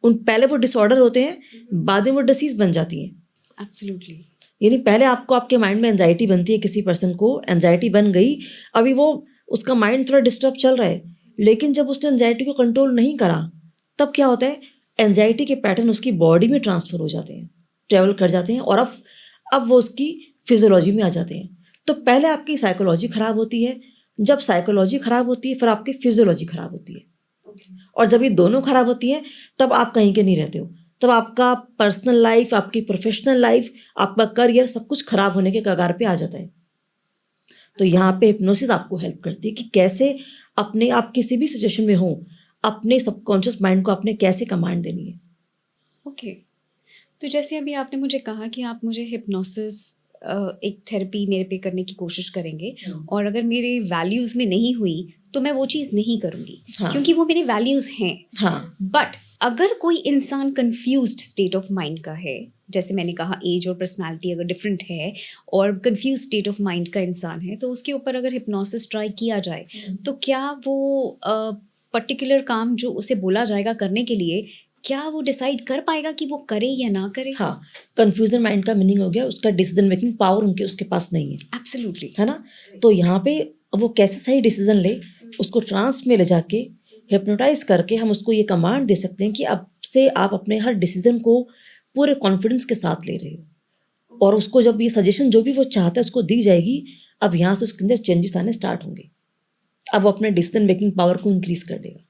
A: उन पहले वो डिसऑर्डर होते हैं, बाद में वो डिसीज़ बन जाती हैं।
B: एब्सोल्युटली।
A: यानी पहले आपको आपके माइंड में एंजाइटी बनती है, किसी पर्सन को एंजाइटी बन गई, अभी वो उसका माइंड थोड़ा डिस्टर्ब चल रहा है, लेकिन जब उसने एंजाइटी को कंट्रोल नहीं करा, तब क्या होता है, एंजाइटी के पैटर्न उसकी बॉडी में ट्रांसफ़र हो जाते हैं, ट्रेवल कर जाते हैं, और अब वो उसकी फिजियोलॉजी में आ जाते हैं। तो पहले आपकी साइकोलॉजी ख़राब होती है, जब साइकोलॉजी ख़राब होती है फिर आपकी फिजियोलॉजी ख़राब होती है, और जब ये दोनों ख़राब होती हैं तब आप कहीं के नहीं रहते हो, तब आपका पर्सनल लाइफ, आपकी प्रोफेशनल लाइफ, आपका करियर, सब कुछ ख़राब होने के कगार पे आ जाता है। तो यहाँ पे हिप्नोसिस आपको हेल्प करती है कि कैसे अपने, आप किसी भी सिचुएशन में हो, अपने सबकॉन्शियस माइंड को आपने कैसे कमांड देनी है।
B: ओके। तो जैसे अभी आपने मुझे कहा कि आप मुझे हिप्नोसिस एक थेरेपी मेरे पे करने की कोशिश करेंगे, और अगर मेरे वैल्यूज़ में नहीं हुई तो मैं वो चीज़ नहीं करूँगी,
A: हाँ।
B: क्योंकि वो मेरे वैल्यूज़ हैं।
A: हाँ,
B: बट अगर कोई इंसान कंफ्यूज्ड स्टेट ऑफ माइंड का है, जैसे मैंने कहा एज और पर्सनालिटी अगर डिफरेंट है और कंफ्यूज स्टेट ऑफ माइंड का इंसान है, तो उसके ऊपर अगर हिप्नोसिस ट्राई किया जाए तो क्या वो पर्टिकुलर काम जो उसे बोला जाएगा करने के लिए, क्या वो डिसाइड कर पाएगा कि वो करे या ना करे?
A: हाँ, कन्फ्यूजन माइंड का मीनिंग हो गया उसका डिसीजन मेकिंग पावर उसके पास नहीं है।
B: एब्सोल्युटली।
A: है ना? तो यहाँ पे वो कैसे सही डिसीजन ले, उसको ट्रांस में ले जाके हिप्नोटाइज करके हम उसको ये कमांड दे सकते हैं कि अब से आप अपने हर डिसीजन को पूरे कॉन्फिडेंस के साथ ले रहे हो, और उसको जब ये सजेशन जो भी वो चाहता है उसको दी जाएगी, अब यहाँ से उसके अंदर चेंजेस आने स्टार्ट होंगे, अब वो अपने डिसीजन मेकिंग पावर को इंक्रीज कर देगा।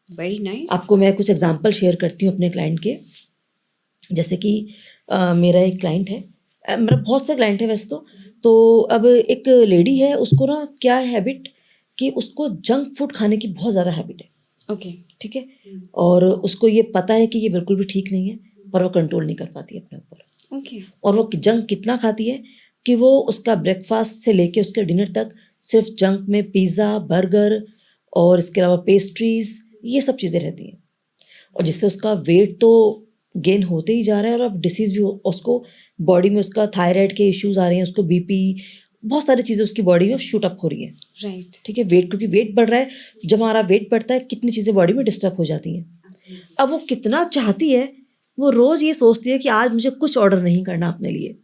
B: Very nice.
A: आपको मैं कुछ एग्जांपल शेयर करती हूँ अपने क्लाइंट के। जैसे कि मेरा एक क्लाइंट है, मेरा बहुत से क्लाइंट है वैसे तो अब एक लेडी है, उसको ना क्या है हैबिट कि उसको जंक फूड खाने की बहुत ज़्यादा हैबिट है।
B: ओके।
A: ठीक है, और उसको ये पता है कि ये बिल्कुल भी ठीक नहीं है, पर वो कंट्रोल नहीं कर पाती है अपने ऊपर।
B: ओके।
A: और वो जंक कितना खाती है कि वो उसका ब्रेकफास्ट से लेके उसके डिनर तक सिर्फ जंक में पिज़्ज़ा, बर्गर और इसके अलावा पेस्ट्रीज, ये सब चीज़ें रहती हैं, और जिससे उसका वेट तो गेन होते ही जा रहा है, और अब डिसीज़ भी उसको बॉडी में, उसका थायराइड के इश्यूज आ रहे हैं, उसको बीपी, बहुत सारी चीज़ें उसकी बॉडी में शूट अप हो रही हैं।
B: राइट।
A: ठीक है, वेट, क्योंकि वेट बढ़ रहा है, जब हमारा वेट बढ़ता है कितनी चीज़ें बॉडी में डिस्टर्ब हो जाती हैं। अब वो कितना चाहती है, वो रोज़ ये सोचती है कि आज मुझे कुछ ऑर्डर नहीं करना अपने लिए,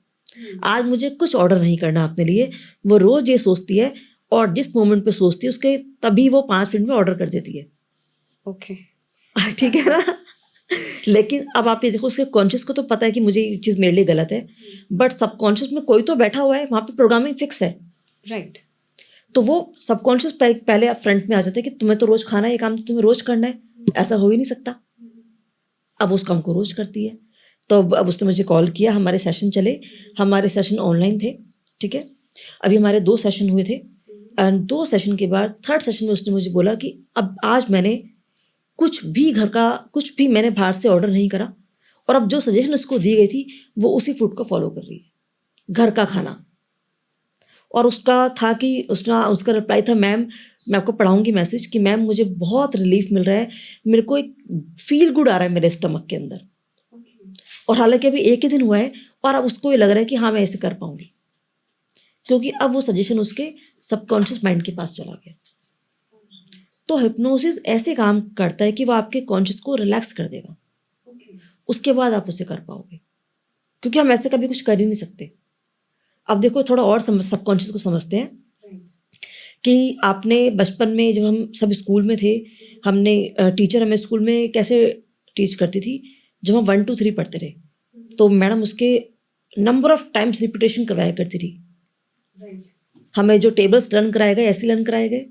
A: आज मुझे कुछ ऑर्डर नहीं करना अपने लिए, वो रोज़ ये सोचती है, और जिस मोमेंट पे सोचती है उसके तभी वो 5 मिनट में ऑर्डर कर देती है।
B: ओके।
A: ठीक है ना? लेकिन अब आप ये देखो, उसके कॉन्शियस को तो पता है कि मुझे ये चीज़ मेरे लिए गलत है, बट सबकॉन्शियस में कोई तो बैठा हुआ है, वहाँ पे प्रोग्रामिंग फिक्स है।
B: राइट।
A: तो वो सबकॉन्शियस पहले फ्रंट में आ जाता है कि तुम्हें तो रोज़ खाना है, ये काम तो तुम्हें रोज़ करना है, ऐसा हो ही नहीं सकता। अब उस काम को रोज़ करती है। तो अब उसने मुझे कॉल किया, हमारे सेशन चले, हमारे सेशन ऑनलाइन थे। ठीक है, अभी हमारे 2 सेशन हुए थे, एंड 2 सेशन के बाद 3rd सेशन में उसने मुझे बोला कि अब आज मैंने कुछ भी घर का, कुछ भी मैंने बाहर से ऑर्डर नहीं करा, और अब जो सजेशन उसको दी गई थी वो उसी फूड को फॉलो कर रही है, घर का खाना। और उसका था कि उसका रिप्लाई था, मैम मैं आपको पढ़ाऊंगी मैसेज, कि मैम मुझे बहुत रिलीफ मिल रहा है, मेरे को एक फील गुड आ रहा है मेरे स्टमक के अंदर। और हालांकि अभी 1 ही दिन हुआ है, और अब उसको ये लग रहा है कि हाँ मैं ऐसे कर पाऊंगी, क्योंकि अब वो सजेशन उसके सबकॉन्शियस माइंड के पास चला गया। तो हिप्नोसिस ऐसे काम करता है कि वो आपके कॉन्शियस को रिलैक्स कर देगा, उसके बाद आप उसे कर पाओगे, क्योंकि हम ऐसे कभी कुछ कर ही नहीं सकते। अब देखो थोड़ा और सबकॉन्शियस को समझते हैं कि आपने बचपन में, जब हम सब स्कूल में थे, हमने टीचर हमें स्कूल में कैसे टीच करती थी, जब हम 1 2 3 पढ़ते रहे तो मैडम उसके नंबर ऑफ टाइम्स रिपीटेशन करवाया करती थी। हमें जो टेबल्स लर्न कराए गए ऐसे लर्न कराए गए,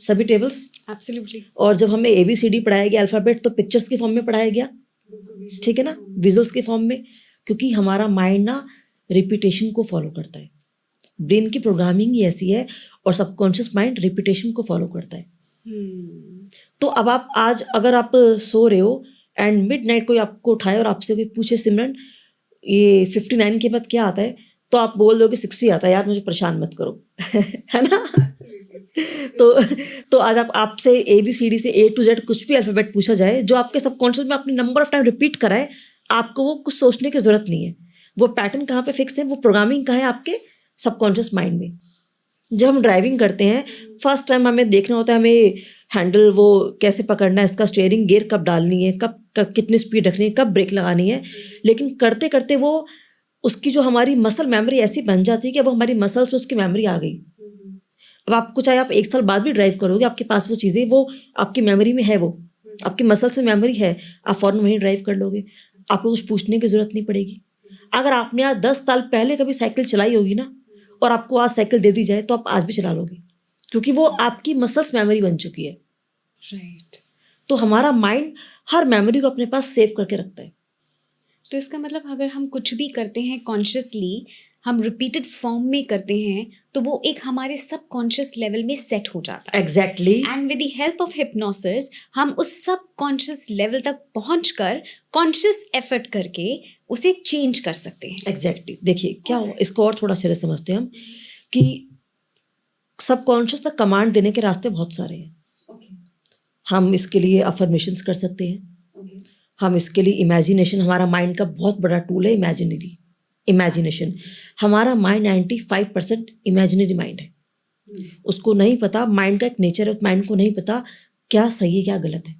A: सभी टेबल्स।
B: एब्सोल्युटली।
A: और जब हमें ABCD पढ़ाया गया अल्फ़ाबेट, तो पिक्चर्स के फॉर्म में पढ़ाया गया, ठीक है ना, विजुअल्स के फॉर्म में, क्योंकि हमारा माइंड ना रिपीटेशन को फॉलो करता है। ब्रेन की प्रोग्रामिंग ही ऐसी है, और सबकॉन्शियस माइंड रिपीटेशन को फॉलो करता है। तो अब आप आज अगर आप सो रहे हो एंड मिडनाइट कोई आपको उठाए और आपसे कोई पूछे, सिमरन ये 59 के बाद क्या आता है, तो आप बोल दोगे 60 आता है, यार मुझे परेशान मत करो है ना। तो आज आपसे ABCD से A to Z कुछ भी अल्फ़ाबेट पूछा जाए, जो आपके सबकॉन्शियस में आपने नंबर ऑफ टाइम रिपीट करा है, आपको वो कुछ सोचने की ज़रूरत नहीं है। वो पैटर्न कहाँ पे फिक्स है, वो प्रोग्रामिंग कहाँ है आपके सबकॉन्शियस माइंड में। जब हम ड्राइविंग करते हैं, फर्स्ट टाइम हमें देखना होता है, हमें हैंडल वो कैसे पकड़ना है, इसका स्टीयरिंग गियर कब डालनी है, कब कितनी स्पीड रखनी है, कब ब्रेक लगानी है, लेकिन करते करते वो उसकी जो हमारी मसल मेमोरी ऐसी बन जाती है कि अब हमारी मसल्स में उसकी मेमोरी आ गई। अब आपको चाहे आप 1 साल बाद भी ड्राइव करोगे, आपके पास वो चीज़ें, वो आपकी मेमोरी में है, वो आपकी मसल्स में मेमोरी है, आप फ़ौरन वहीं ड्राइव कर लोगे, आपको कुछ पूछने की ज़रूरत नहीं पड़ेगी। अगर आपने आज 10 साल पहले कभी साइकिल चलाई होगी ना, और आपको आज साइकिल दे दी जाए, तो आप आज भी चला लोगे, क्योंकि वो आपकी मसल्स मेमोरी बन चुकी है।
B: राइट।
A: तो हमारा माइंड हर मेमोरी को अपने पास सेव करके रखता है।
B: तो इसका मतलब अगर हम कुछ भी करते हैं कॉन्शियसली, हम रिपीटेड फॉर्म में करते हैं, तो वो एक हमारे सबकॉन्शियस लेवल में सेट हो जाता है।
A: Exactly.
B: And with the help of hypnosis हम उस सबकॉन्शियस लेवल तक पहुंचकर कॉन्शियस एफर्ट करके उसे चेंज कर सकते हैं।
A: एग्जैक्टली। देखिए क्या हो, इसको और थोड़ा अच्छे से समझते हैं हम, कि सबकॉन्शियस तक कमांड देने के रास्ते बहुत सारे हैं। हम इसके लिए अफर्मेशंस कर सकते हैं, हम इसके लिए इमेजिनेशन, हमारा माइंड का बहुत बड़ा टूल है इमेजिनेशन। हमारा माइंड 95% इमेजिनरी माइंड है। उसको नहीं पता, माइंड का एक नेचर है, माइंड को नहीं पता क्या सही है क्या गलत है।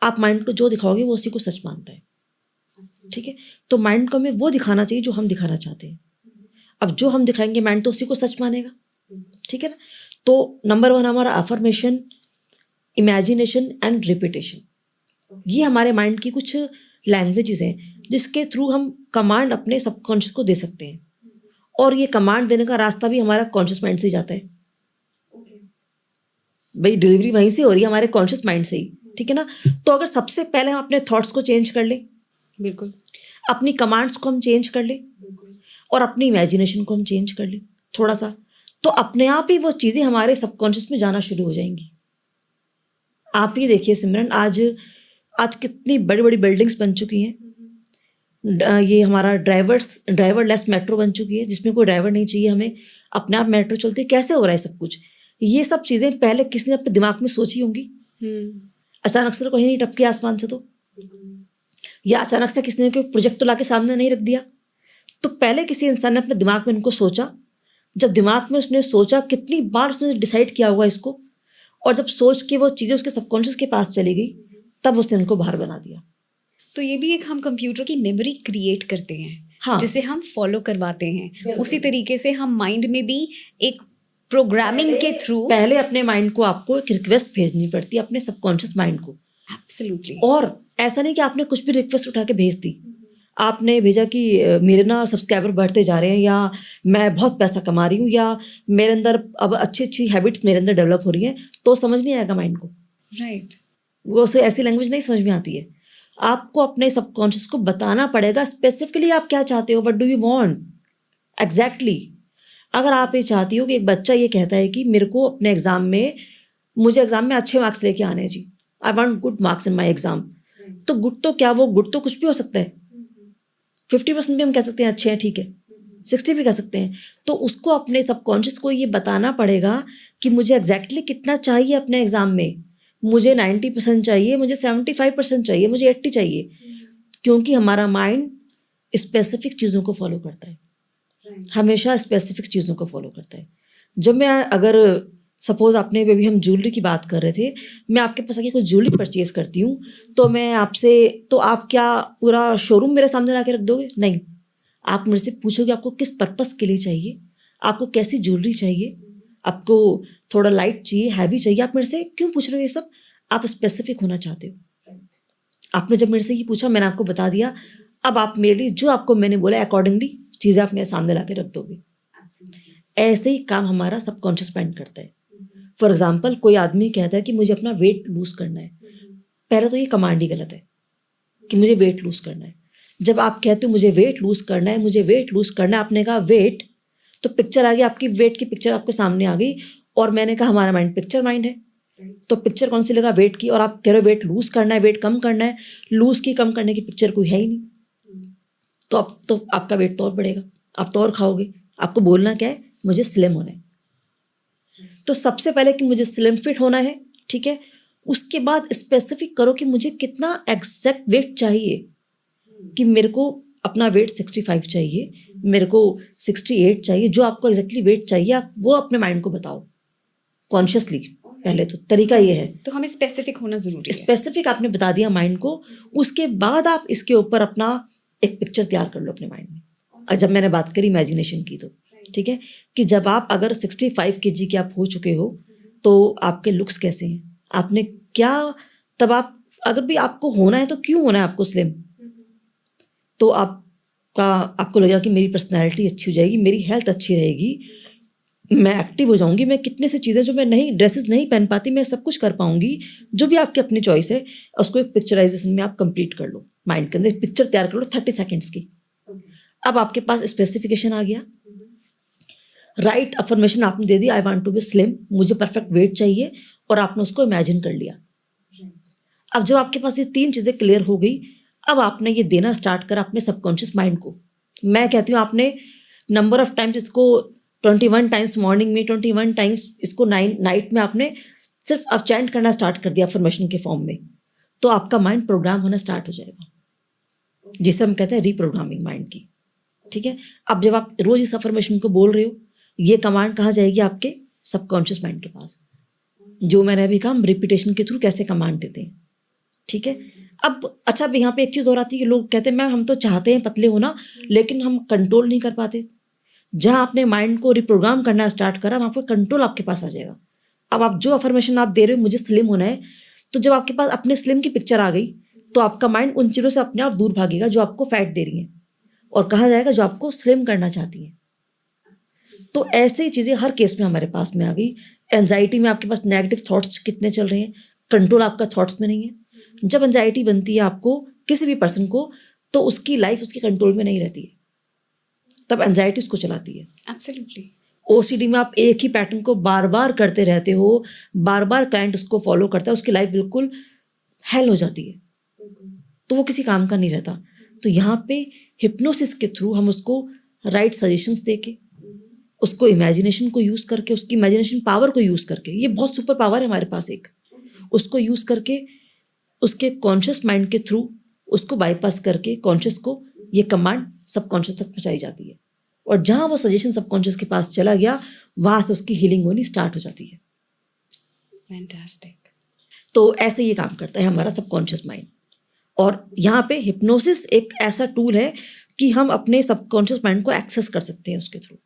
A: आप माइंड को जो दिखाओगे वो उसी को सच मानता है, ठीक है। तो माइंड को हमें वो दिखाना चाहिए जो हम दिखाना चाहते हैं। अब जो हम दिखाएंगे माइंड तो उसी को सच मानेगा, ठीक है ना। तो नंबर 1 हमारा अफर्मेशन, इमेजिनेशन एंड रिपीटेशन। ये हमारे माइंड की कुछ लैंग्वेजेस हैं जिसके थ्रू हम कमांड अपने सबकॉन्शियस को दे सकते हैं, और ये कमांड देने का रास्ता भी हमारा कॉन्शियस माइंड से ही जाता है। भाई डिलीवरी वहीं से हो रही है, हमारे कॉन्शियस माइंड से ही, ठीक है ना। तो अगर सबसे पहले हम अपने थॉट्स को चेंज कर लें,
B: बिल्कुल,
A: अपनी कमांड्स को हम चेंज कर लें, और अपनी इमेजिनेशन को हम चेंज कर लें थोड़ा सा, तो अपने आप ही वो चीज़ें हमारे सबकॉन्शियस में जाना शुरू हो जाएंगी। आप ही देखिए सिमरन, आज कितनी बड़ी बड़ी बिल्डिंग्स बन चुकी हैं। ये हमारा ड्राइवरलेस मेट्रो बन चुकी है, जिसमें कोई ड्राइवर नहीं चाहिए हमें, अपने आप मेट्रो चलती है। कैसे हो रहा है सब कुछ? ये सब चीज़ें पहले किसी ने अपने दिमाग में सोची होंगी? अचानक से तो कहीं नहीं टपके आसमान से, तो या अचानक से किसी ने कोई प्रोजेक्ट तो लाके सामने नहीं रख दिया। तो पहले किसी इंसान ने अपने दिमाग में इनको सोचा, जब दिमाग में उसने सोचा, कितनी बार उसने डिसाइड किया होगा इसको, और जब सोच के वो चीज़ें उसके सबकॉन्शियस के पास चली गई, तब उसने उनको बाहर बना दिया।
B: तो ये भी एक हम कंप्यूटर की मेमोरी क्रिएट करते हैं,
A: हाँ,
B: जिसे हम फॉलो करवाते हैं। उसी तरीके से हम माइंड में भी एक प्रोग्रामिंग के थ्रू
A: पहले अपने माइंड को आपको एक रिक्वेस्ट भेजनी पड़ती है, अपने सबकॉन्शियस माइंड को।
B: एब्सोल्युटली।
A: और ऐसा नहीं कि आपने कुछ भी रिक्वेस्ट उठा के भेज दी, आपने भेजा कि मेरे ना सब्सक्राइबर बढ़ते जा रहे हैं, या मैं बहुत पैसा कमा रही हूँ, या मेरे अंदर अब अच्छी अच्छी हैबिट्स मेरे अंदर डेवलप हो रही हैं, तो समझ नहीं आएगा माइंड को।
B: राइट।
A: वो उसे ऐसी लैंग्वेज नहीं समझ में आती है। आपको अपने सबकॉन्शियस को बताना पड़ेगा स्पेसिफिकली आप क्या चाहते हो, what do you want exactly. अगर आप ये चाहती हो कि एक बच्चा ये कहता है कि मेरे को अपने एग्जाम में, मुझे एग्जाम में अच्छे मार्क्स लेके आने हैं जी, I want good marks in my exam, तो गुड तो क्या, वो गुड तो कुछ भी हो सकता है। 50% भी हम कह सकते हैं अच्छे हैं, ठीक है, 60 भी कह सकते हैं। तो उसको अपने सबकॉन्शियस को ये बताना पड़ेगा कि मुझे एग्जैक्टली कितना चाहिए अपने एग्जाम में। मुझे 90% चाहिए, मुझे 75% चाहिए, मुझे 80 चाहिए, क्योंकि हमारा माइंड स्पेसिफिक चीज़ों को फॉलो करता है, हमेशा स्पेसिफिक चीज़ों को फॉलो करता है। जब मैं, अगर सपोज आपने अभी हम ज्वेलरी की बात कर रहे थे, मैं आपके पास आके कोई ज्वेलरी परचेज करती हूँ, तो मैं आपसे, तो आप क्या पूरा शोरूम मेरे सामने ला के रख दोगे? नहीं, आप मेरे से पूछोगे आपको किस पर्पस के लिए चाहिए, आपको कैसी ज्वेलरी चाहिए, आपको थोड़ा लाइट चाहिए, हैवी चाहिए, आप मेरे से क्यों पूछ रहे हो ये सब? आप स्पेसिफिक होना चाहते हो। आपने जब मेरे से ये पूछा, मैंने आपको बता दिया, अब आप मेरे लिए जो आपको मैंने बोला अकॉर्डिंगली चीज़ें आप मेरे सामने ला के रख दोगे। ऐसे ही काम हमारा सबकॉन्शियस माइंड करता है। फॉर एग्जाम्पल कोई आदमी कहता है कि मुझे अपना वेट लूज करना है, पहले तो ये कमांड ही गलत है कि मुझे वेट लूज करना है। जब आप कहते हो मुझे वेट लूज करना है, मुझे वेट लूज करना है, आपने कहा वेट, तो पिक्चर आ गई, आपकी वेट की पिक्चर आपके सामने आ गई, और मैंने कहा हमारा माइंड पिक्चर माइंड है, तो पिक्चर कौन सी लगा, वेट की, और आप कह रहे हो वेट लूज करना है, वेट कम करना है, लूज की कम करने की पिक्चर कोई है ही नहीं, तो अब तो आपका वेट तो और बढ़ेगा, आप तो और खाओगे। आपको बोलना क्या है, मुझे स्लिम होना है। तो सबसे पहले कि मुझे स्लिम फिट होना है, ठीक है, उसके बाद स्पेसिफिक करो कि मुझे कितना एग्जैक्ट वेट चाहिए, कि मेरे को अपना वेट 65 चाहिए, मेरे को 68 चाहिए, जो आपको एग्जैक्टली वेट चाहिए आप वो अपने माइंड को बताओ कॉन्शियसली। पहले तो तरीका ये है,
B: तो हमें स्पेसिफिक होना ज़रूरी है।
A: स्पेसिफिक आपने बता दिया माइंड को, उसके बाद आप इसके ऊपर अपना एक पिक्चर तैयार कर लो अपने माइंड में। और जब मैंने बात करी इमेजिनेशन की, तो ठीक है कि जब आप अगर 65 kg के आप हो चुके हो, तो आपके लुक्स कैसे हैं, आपने क्या, तब आप अगर भी आपको होना है तो क्यों होना है आपको स्लिम, तो आपको लगेगा कि मेरी पर्सनैलिटी अच्छी हो जाएगी, मेरी हेल्थ अच्छी रहेगी, मैं एक्टिव हो जाऊंगी, मैं कितने से चीज़ें जो मैं नहीं ड्रेसेस नहीं पहन पाती मैं सब कुछ कर पाऊंगी, जो भी आपकी अपनी चॉइस है, उसको एक पिक्चराइजेशन में आप कंप्लीट कर लो, माइंड के अंदर पिक्चर तैयार कर लो 30 सेकेंड्स की। अब आपके पास स्पेसिफिकेशन आ गया, राइट अफर्मेशन आपने दे दी, I want to be slim, मुझे परफेक्ट वेट चाहिए, और आपने उसको इमेजिन कर लिया। अब जब आपके पास ये 3 चीज़ें क्लियर हो गई, अब आपने ये देना स्टार्ट करा अपने सबकॉन्शियस माइंड को। मैं कहती हूँ आपने नंबर ऑफ टाइम्स इसको 21 टाइम्स मॉर्निंग में, 21 टाइम्स इसको नाइट में आपने सिर्फ अब चैंट करना स्टार्ट कर दिया अफर्मेशन के फॉर्म में, तो आपका माइंड प्रोग्राम होना स्टार्ट हो जाएगा, जिसे हम कहते हैं रीप्रोग्रामिंग माइंड की। ठीक है, अब जब आप रोज इस अफर्मेशन को बोल रहे हो, ये कमांड कहाँ जाएगी, आपके सबकॉन्शियस माइंड के पास, जो मैंने अभी कहा हम रिपीटेशन के थ्रू कैसे कमांड देते हैं। ठीक है, अब अच्छा अब यहाँ पे एक चीज़ और आती है कि लोग कहते हैं मैम हम तो चाहते हैं पतले होना, लेकिन हम कंट्रोल नहीं कर पाते। जहाँ आपने माइंड को रिप्रोग्राम करना स्टार्ट करा, वहाँ पर कंट्रोल आपके पास आ जाएगा। अब आप जो अफर्मेशन आप दे रहे हो मुझे स्लिम होना है, तो जब आपके पास अपने स्लिम की पिक्चर आ गई, तो आपका माइंड उन चीज़ों से अपने आप दूर भागेगा जो आपको फैट दे रही हैं, और कहा जाएगा जो आपको स्लिम करना चाहती हैं। तो ऐसे ही चीज़ें हर केस में हमारे पास में आ गई। एंजाइटी में आपके पास नेगेटिव थॉट्स कितने चल रहे हैं, कंट्रोल आपका थॉट्स में नहीं है। जब एंजाइटी बनती है आपको किसी भी पर्सन को, तो उसकी लाइफ उसके कंट्रोल में नहीं रहती है, तब एंजाइटी उसको चलाती है।
B: एब्सोल्युटली।
A: ओसीडी में आप एक ही पैटर्न को बार बार करते रहते हो, बार बार क्लाइंट उसको फॉलो करता है, उसकी लाइफ बिल्कुल हेल हो जाती है, तो वो किसी काम का नहीं रहता। तो यहाँ पे हिप्नोसिस के थ्रू हम उसको राइट सजेशंस देके, उसको इमेजिनेशन को यूज़ करके, उसकी इमेजिनेशन पावर को यूज़ करके, ये बहुत सुपर पावर है हमारे पास एक, उसको यूज़ करके उसके कॉन्शियस माइंड के थ्रू उसको बाईपास करके कॉन्शियस को ये कमांड सबकॉन्शियस तक पहुँचाई जाती है, और जहाँ वो सजेशन सबकॉन्शियस के पास चला गया, वहाँ से उसकी हीलिंग होनी स्टार्ट हो जाती है।
B: फैंटास्टिक।
A: तो ऐसे ये काम करता है हमारा सबकॉन्शियस माइंड। और यहाँ पे हिप्नोसिस एक ऐसा टूल है कि हम अपने सबकॉन्शियस माइंड को एक्सेस कर सकते हैं उसके थ्रू।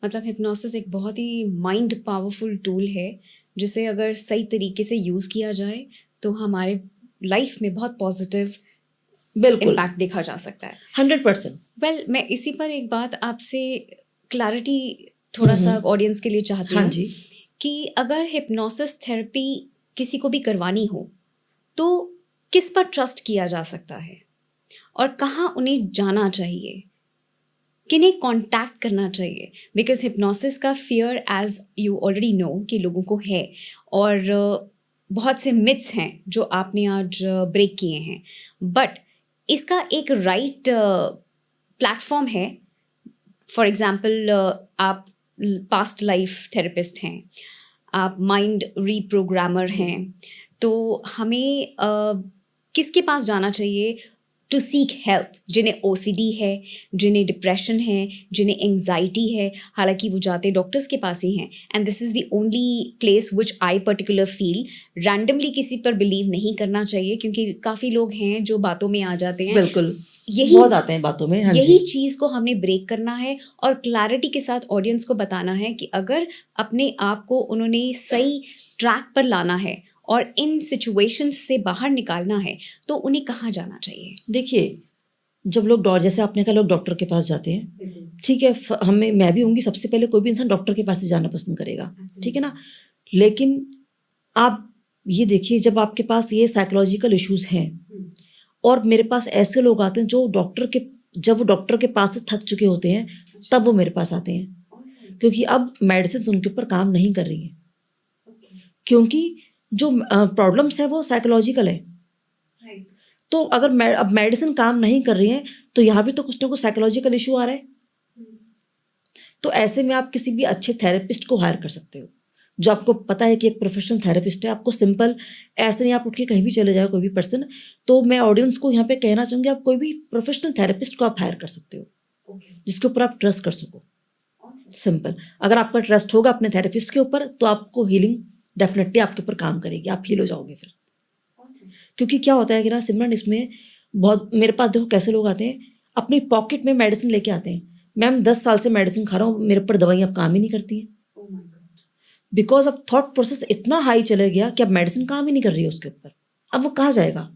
B: मतलब हिप्नोसिस एक बहुत ही माइंड पावरफुल टूल है, जिसे अगर सही तरीके से यूज़ किया जाए तो हमारे लाइफ में बहुत पॉजिटिव
A: बिल्कुल
B: इम्पैक्ट देखा जा सकता है।
A: 100%।
B: वेल, मैं इसी पर एक बात आपसे क्लैरिटी थोड़ा सा ऑडियंस के लिए चाहती हूँ।
A: हाँ जी।
B: कि अगर हिप्नोसिस थेरेपी किसी को भी करवानी हो, तो किस पर ट्रस्ट किया जा सकता है, और कहाँ उन्हें जाना चाहिए, किन्हें कांटेक्ट करना चाहिए? बिकॉज हिप्नोसिस का fear, as you already know, कि लोगों को है, और बहुत से मिथ्स हैं जो आपने आज ब्रेक किए हैं, बट इसका एक राइट प्लेटफॉर्म है। फॉर एग्जाम्पल, आप पास्ट लाइफ थेरेपिस्ट हैं, आप माइंड रीप्रोग्रामर हैं, तो हमें किसके पास जाना चाहिए टू सीक हेल्प? जिन्हें ओसीडी है, जिन्हें डिप्रेशन है, जिन्हें एंग्जाइटी है, हालांकि वो जाते डॉक्टर्स के पास ही हैं। And this is the only place which I particular feel randomly किसी पर बिलीव नहीं करना चाहिए, क्योंकि काफ़ी लोग हैं जो बातों में आ जाते हैं।
A: बिल्कुल,
B: यही
A: बहुत आते हैं बातों में। हाँ
B: यही
A: जी।
B: चीज़ को हमने ब्रेक करना है, और क्लैरिटी के साथ ऑडियंस को बताना है कि अगर अपने आप को उन्होंने सही ट्रैक पर लाना है और इन सिचुएशंस से बाहर निकालना है, तो उन्हें कहाँ जाना चाहिए?
A: देखिए, जब लोग जैसे आपने कहा लोग डॉक्टर के पास जाते हैं, ठीक है, मैं भी होंगी, सबसे पहले कोई भी इंसान डॉक्टर के पास ही जाना पसंद करेगा, ठीक है ना। लेकिन आप ये देखिए, जब आपके पास ये साइकोलॉजिकल इश्यूज हैं और मेरे पास ऐसे लोग आते हैं जो जब वो डॉक्टर के पास से थक चुके होते हैं, तब वो मेरे पास आते हैं, क्योंकि अब मेडिसिन उनके ऊपर काम नहीं कर रही हैं, क्योंकि जो प्रॉब्लम्स है वो साइकोलॉजिकल है। तो अगर अब मेडिसिन काम नहीं कर रही है, तो यहाँ भी तो कुछ ना कुछ साइकोलॉजिकल इशू आ रहा है। तो ऐसे में आप किसी भी अच्छे थेरेपिस्ट को हायर कर सकते हो, जो आपको पता है कि एक प्रोफेशनल थेरेपिस्ट है। आपको सिंपल ऐसे नहीं आप उठ के कहीं भी चले जाओ कोई भी पर्सन। तो मैं ऑडियंस को यहाँ पे कहना चाहूँगी, आप कोई भी प्रोफेशनल थेरेपिस्ट को आप हायर कर सकते हो, जिसके ऊपर आप ट्रस्ट कर सको। सिंपल, अगर आपका ट्रस्ट होगा अपने थेरेपिस्ट के ऊपर, तो आपको हीलिंग डेफिनेटली आपके ऊपर काम करेगी, आप हील हो जाओगे फिर। क्योंकि क्या होता है कि ना सिमरन, इसमें बहुत मेरे पास देखो कैसे लोग आते हैं, अपनी पॉकेट में मेडिसिन लेके आते हैं। मैम 10 साल से मेडिसिन खा रहा हूँ, मेरे ऊपर दवाइयाँ अब काम ही नहीं करती हैं, बिकॉज अब थॉट प्रोसेस इतना हाई चले गया कि अब मेडिसिन काम ही नहीं कर रही है उसके ऊपर। अब वो कहाँ जाएगा?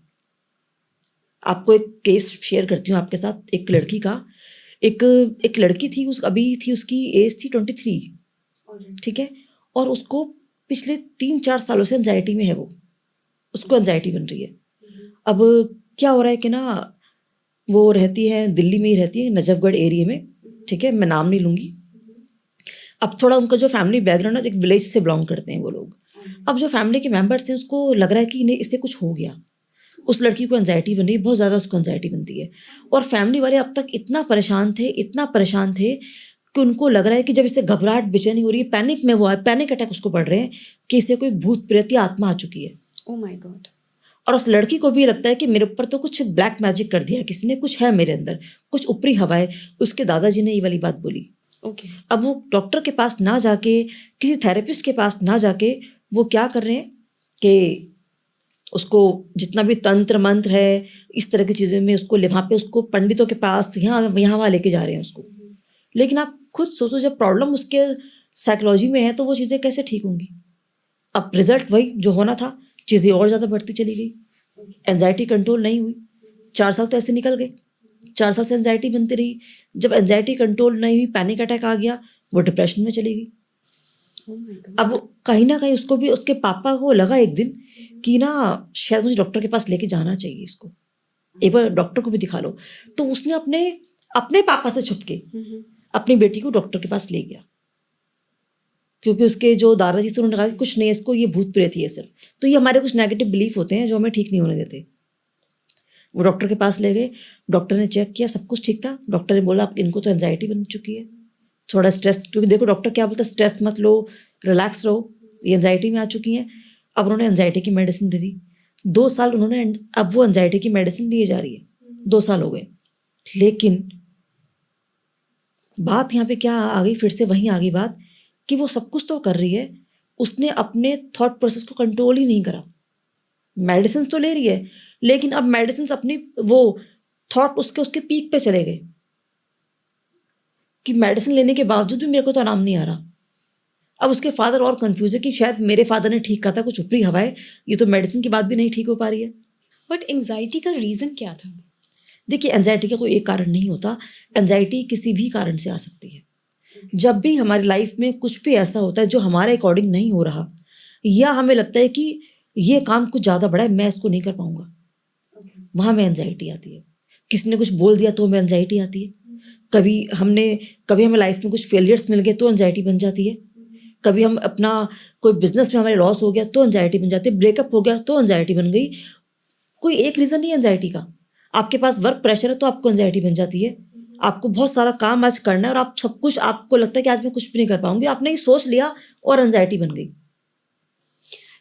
A: आपको एक केस शेयर करती हूँ आपके साथ, एक लड़की का। एक लड़की थी, उसकी एज थी 23, ठीक है, और उसको पिछले 3-4 सालों से एंजाइटी में है, उसको एंजाइटी बन रही है। अब क्या हो रहा है कि ना, वो रहती है दिल्ली में ही रहती है, नजफगढ़ एरिया में, ठीक है, मैं नाम नहीं लूँगी। अब थोड़ा उनका जो फैमिली बैकग्राउंड है, एक विलेज से बिलोंग करते हैं वो लोग। अब जो फैमिली के मेंबर्स हैं, उसको लग रहा है कि इन्हें इससे कुछ हो गया, उस लड़की को एंजाइटी बन रही है, बहुत ज़्यादा उसको एंजाइटी बनती है। और फैमिली वाले अब तक इतना परेशान थे कि उनको लग रहा है कि जब इसे घबराहट बेचैनी हो रही है, पैनिक में वो है, पैनिक अटैक उसको पड़ रहे हैं कि इसे कोई भूत प्रेत या आत्मा आ चुकी है।
B: Oh my God.
A: और उस लड़की को भी लगता है कि मेरे ऊपर तो कुछ ब्लैक मैजिक कर दिया, किसी ने, कुछ है मेरे अंदर, कुछ ऊपरी हवा है। उसके दादाजी ने ये वाली बात बोली। अब वो डॉक्टर के पास ना जाके, किसी थेरेपिस्ट के पास ना जाके, वो क्या कर रहे हैं कि उसको जितना भी तंत्र मंत्र है, इस तरह की चीज़ों में उसको वहाँ पे उसको पंडितों के पास यहाँ वहाँ लेके जा रहे हैं उसको। लेकिन आप खुद सोचो, जब प्रॉब्लम उसके साइकोलॉजी में है, तो वो चीज़ें कैसे ठीक होंगी? अब रिजल्ट वही जो होना था, चीज़ें और ज़्यादा बढ़ती चली गई, एंजाइटी कंट्रोल नहीं हुई। 4 साल तो ऐसे निकल गए, 4 साल से एंजाइटी बनती रही। जब एंजाइटी कंट्रोल नहीं हुई, पैनिक अटैक आ गया, वो डिप्रेशन में चली गई। अब कहीं ना कहीं उसको भी, उसके पापा को लगा एक दिन कि ना शायद मुझे डॉक्टर के पास लेके जाना चाहिए इसको, एक बार डॉक्टर को भी दिखा लो। तो उसने अपने पापा से छुप के अपनी बेटी को डॉक्टर के पास ले गया, क्योंकि उसके जो दादाजी थे उन्होंने कहा कि कुछ नहीं, इसको ये भूत प्रेत ही है सिर्फ। तो ये हमारे कुछ नेगेटिव बिलीफ होते हैं जो हमें ठीक नहीं होने देते। वो डॉक्टर के पास ले गए, डॉक्टर ने चेक किया, सब कुछ ठीक था। डॉक्टर ने बोला आप इनको तो एंजाइटी बन चुकी है, थोड़ा स्ट्रेस, क्योंकि देखो डॉक्टर क्या बोलता है, स्ट्रेस मत लो, रिलैक्स रहो, ये एंजाइटी में आ चुकी हैं। अब उन्होंने एंजाइटी की मेडिसिन दे दी। 2 साल उन्होंने, अब वो एंजाइटी की मेडिसिन लिए जा रही है, 2 साल हो गए। लेकिन बात यहाँ पे क्या आ गई, फिर से वहीं आ गई बात कि वो सब कुछ तो कर रही है, उसने अपने थॉट प्रोसेस को कंट्रोल ही नहीं करा। मेडिसिन तो ले रही है, लेकिन अब मेडिसिन अपनी वो थॉट उसके पीक पे चले गए कि मेडिसिन लेने के बावजूद भी मेरे को तो आराम नहीं आ रहा। अब उसके फादर और कंफ्यूज है कि शायद मेरे फादर ने ठीक कहा था, कुछ ऊपरी हवा है, ये तो मेडिसिन के बाद भी नहीं ठीक हो पा रही है।
B: बट एंजाइटी का रीज़न क्या था?
A: देखिए, एंजाइटी का कोई एक कारण नहीं होता, एंजाइटी किसी भी कारण से आ सकती है। जब भी हमारी लाइफ में कुछ भी ऐसा होता है जो हमारे अकॉर्डिंग नहीं हो रहा, या हमें लगता है कि ये काम कुछ ज़्यादा बड़ा है, मैं इसको नहीं कर पाऊंगा, वहाँ में एंजाइटी आती है। किसी ने कुछ बोल दिया तो हमें एंजाइटी आती है। कभी हमें लाइफ में कुछ फेलियर्स मिल गए तो एंजाइटी बन जाती है। कभी हम अपना कोई बिजनेस में हमारे लॉस हो गया तो एंजाइटी बन जाती है। ब्रेकअप हो गया तो एंजाइटी बन गई। कोई एक रीज़न नहीं है एंजाइटी का। आपके पास वर्क प्रेशर है तो आपको एंजाइटी बन जाती है। आपको बहुत सारा काम आज करना है और आप सब कुछ, आपको लगता है कि आज मैं कुछ भी नहीं कर पाऊंगी, आपने ही सोच लिया और एंजाइटी बन गई।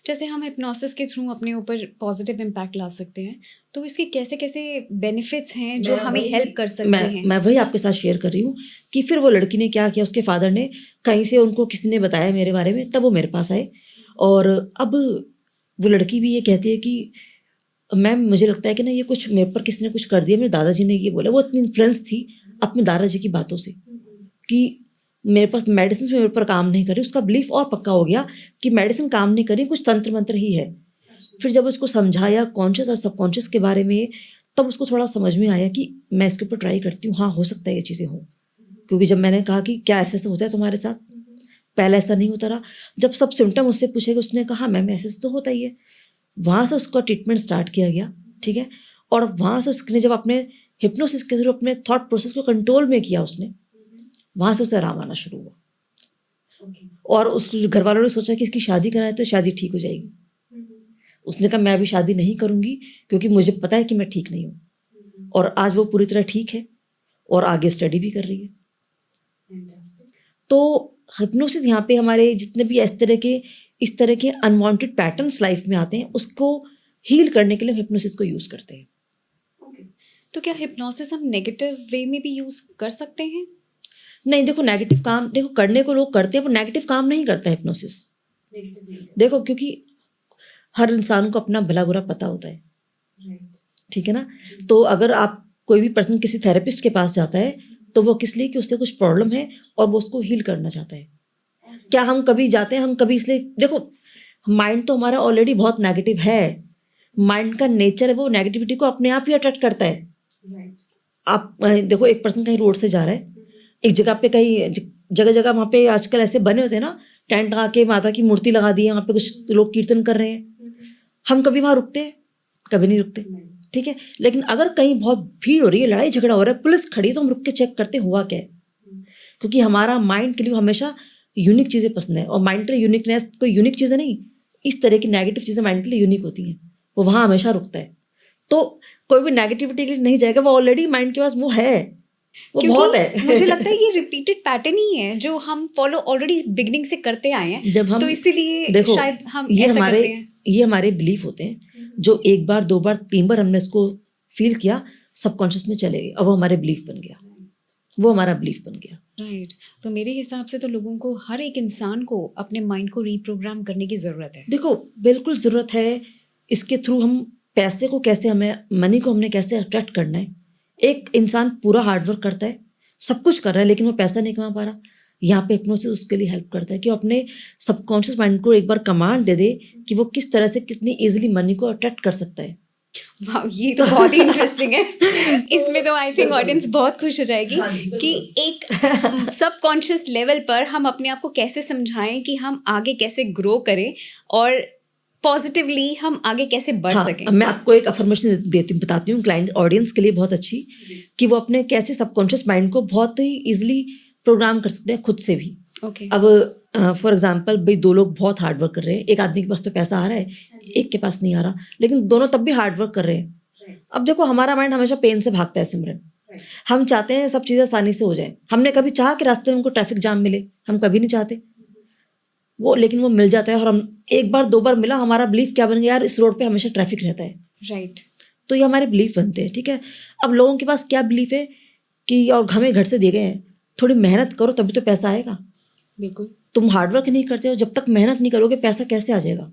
B: जैसे हम हिप्नोसिस के थ्रू अपने ऊपर पॉजिटिव इम्पैक्ट ला सकते हैं, तो इसके कैसे कैसे बेनिफिट्स हैं जो हमें हेल्प कर सकते हैं?
A: मैं वही आपके साथ शेयर कर रही हूँ कि फिर वो लड़की ने क्या किया, उसके फादर ने कहीं से, उनको किसी ने बताया मेरे बारे में, तब वो मेरे पास आए। और अब वो लड़की भी ये कहती है कि मैम मुझे लगता है कि ना ये कुछ मेरे पर किसी ने कुछ कर दिया, मेरे दादाजी ने ये बोला। वो इतनी इन्फ्लुएंस थी अपने दादाजी की बातों से कि मेरे पास मेडिसिन में मेरे ऊपर काम नहीं करी। उसका बिलीफ और पक्का हो गया कि मेडिसिन काम नहीं करी, कुछ तंत्र मंत्र ही है। फिर जब उसको समझाया कॉन्शियस और सबकॉन्शियस के बारे में, तब उसको थोड़ा समझ में आया कि मैं इसके ऊपर ट्राई करती हूँ, हाँ हो सकता है ये चीज़ें हों। क्योंकि जब मैंने कहा कि क्या ऐसे होता है तुम्हारे साथ, पहले ऐसा नहीं होता रहा। जब सब सिम्टम उससे पूछे गए, उसने कहा मैम ऐसे तो होता ही है। वहाँ से उसका ट्रीटमेंट स्टार्ट किया गया, ठीक है। और वहाँ से उसने जब अपने हिप्नोसिस के थ्रू अपने थॉट प्रोसेस को कंट्रोल में किया उसने, वहाँ से उसे आराम आना शुरू हुआ। और उस घर वालों ने सोचा कि इसकी शादी कराए तो शादी ठीक हो जाएगी। उसने कहा मैं अभी शादी नहीं करूँगी क्योंकि मुझे पता है कि मैं ठीक नहीं हूँ। और आज वो पूरी तरह ठीक है और आगे स्टडी भी कर रही है। तो हिप्नोसिस यहाँ पे हमारे जितने भी इस तरह के अनवांटेड पैटर्न्स लाइफ में आते हैं, उसको हील करने के लिए हिप्नोसिस को यूज़ करते हैं।
B: तो क्या हिप्नोसिस हम नेगेटिव वे में भी यूज़ कर सकते हैं?
A: नहीं, देखो नेगेटिव काम देखो करने को लोग करते हैं, पर नेगेटिव काम नहीं करता हिप्नोसिस। देखो क्योंकि हर इंसान को अपना भला बुरा पता होता है, ठीक है ना। तो अगर आप कोई भी पर्सन किसी थेरेपिस्ट के पास जाता है तो वो किस लिए कि उससे कुछ प्रॉब्लम है और वो उसको हील करना चाहता है। क्या हम कभी जाते हैं, हम कभी इसलिए, देखो माइंड तो हमारा ऑलरेडी बहुत नेगेटिव है। माइंड का नेचर है वो नेगेटिविटी को अपने आप ही अट्रैक्ट करता है। आप देखो एक पर्सन कहीं रोड से जा रहा है, एक जगह पे कहीं जगह जगह वहाँ पे आजकल ऐसे बने होते हैं ना, टेंट लगा के माता की मूर्ति लगा दी है, वहाँ पे कुछ लोग कीर्तन कर रहे हैं। हम कभी वहाँ रुकते हैं? कभी नहीं रुकते, ठीक है। लेकिन अगर कहीं बहुत भीड़ हो रही है, लड़ाई झगड़ा हो रहा है, पुलिस खड़ी है, तो हम रुक के चेक करते हुआ क्या है। क्योंकि हमारा माइंड के लिए हमेशा यूनिक चीज़ें पसंद है, और माइंड के लिए यूनिकनेस कोई यूनिक चीज़ें नहीं, इस तरह की नेगेटिव चीज़ें माइंड के लिए यूनिक होती हैं, वो वहाँ हमेशा रुकता है। तो कोई भी नेगेटिविटी के लिए नहीं जाएगा, वो ऑलरेडी माइंड के पास वो है, वो बहुत है।
B: मुझे लगता है ये रिपीटेड पैटर्न ही है जो हम फॉलो ऑलरेडी बिगनिंग से करते आए हैं।
A: जब हम
B: तो इसीलिए
A: देखो
B: शायद हम
A: ये
B: ऐसा करते हैं।
A: ये हमारे बिलीफ होते हैं जो एक बार, दो बार, तीन बार हमने इसको फील किया, सबकॉन्शियस में चले गए, और वो हमारे बिलीफ बन गया, वो हमारा बिलीफ बन गया।
B: राइट। तो मेरे हिसाब से तो लोगों को, हर एक इंसान को अपने माइंड को रीप्रोग्राम करने की ज़रूरत है।
A: देखो बिल्कुल ज़रूरत है। इसके थ्रू हम पैसे को कैसे, हमें मनी को हमने कैसे अट्रैक्ट करना है। एक इंसान पूरा हार्डवर्क करता है, सब कुछ कर रहा है, लेकिन वो पैसा नहीं कमा पा रहा। यहाँ पे हिप्नोसिस उसके लिए हेल्प करता है कि वो अपने सबकॉन्शियस माइंड को एक बार कमांड दे दे कि वो किस तरह से कितनी इजीली मनी को अट्रैक्ट कर सकता है।
B: वाह, ये तो बहुत ही इंटरेस्टिंग है। इसमें तो आई थिंक ऑडियंस बहुत खुश हो जाएगी कि एक सबकॉन्शियस लेवल पर हम अपने आप को कैसे समझाएं कि हम आगे कैसे ग्रो करें और पॉजिटिवली हम आगे कैसे बढ़ सकें।
A: मैं आपको एक अफर्मेशन बताती हूँ क्लाइंट ऑडियंस के लिए बहुत अच्छी, कि वो अपने कैसे सबकॉन्शियस माइंड को बहुत ही इजीली प्रोग्राम कर सकते हैं खुद से भी। अब फॉर एग्जांपल भाई, दो लोग बहुत हार्ड वर्क कर रहे हैं, एक आदमी के पास तो पैसा आ रहा है, एक के पास नहीं आ रहा, लेकिन दोनों तब भी हार्ड वर्क कर रहे हैं। अब देखो हमारा माइंड हमेशा पेन से भागता है सिमरन। हम चाहते हैं सब चीज़ें आसानी से हो जाए। हमने कभी चाहा कि रास्ते में हमको ट्रैफिक जाम मिले? हम कभी नहीं चाहते वो, लेकिन वो मिल जाता है। और हम एक बार दो बार मिला, हमारा बिलीफ क्या बन गया, यार इस रोड पे हमेशा ट्रैफिक रहता है।
B: राइट।
A: तो ये हमारे बिलीफ बनते हैं, ठीक है। अब लोगों के पास क्या बिलीफ है कि, और हमें घर से दिए गए हैं, थोड़ी मेहनत करो तभी तो पैसा आएगा।
B: बिल्कुल।
A: तुम हार्डवर्क नहीं करते हो, जब तक मेहनत नहीं करोगे पैसा कैसे आ जाएगा?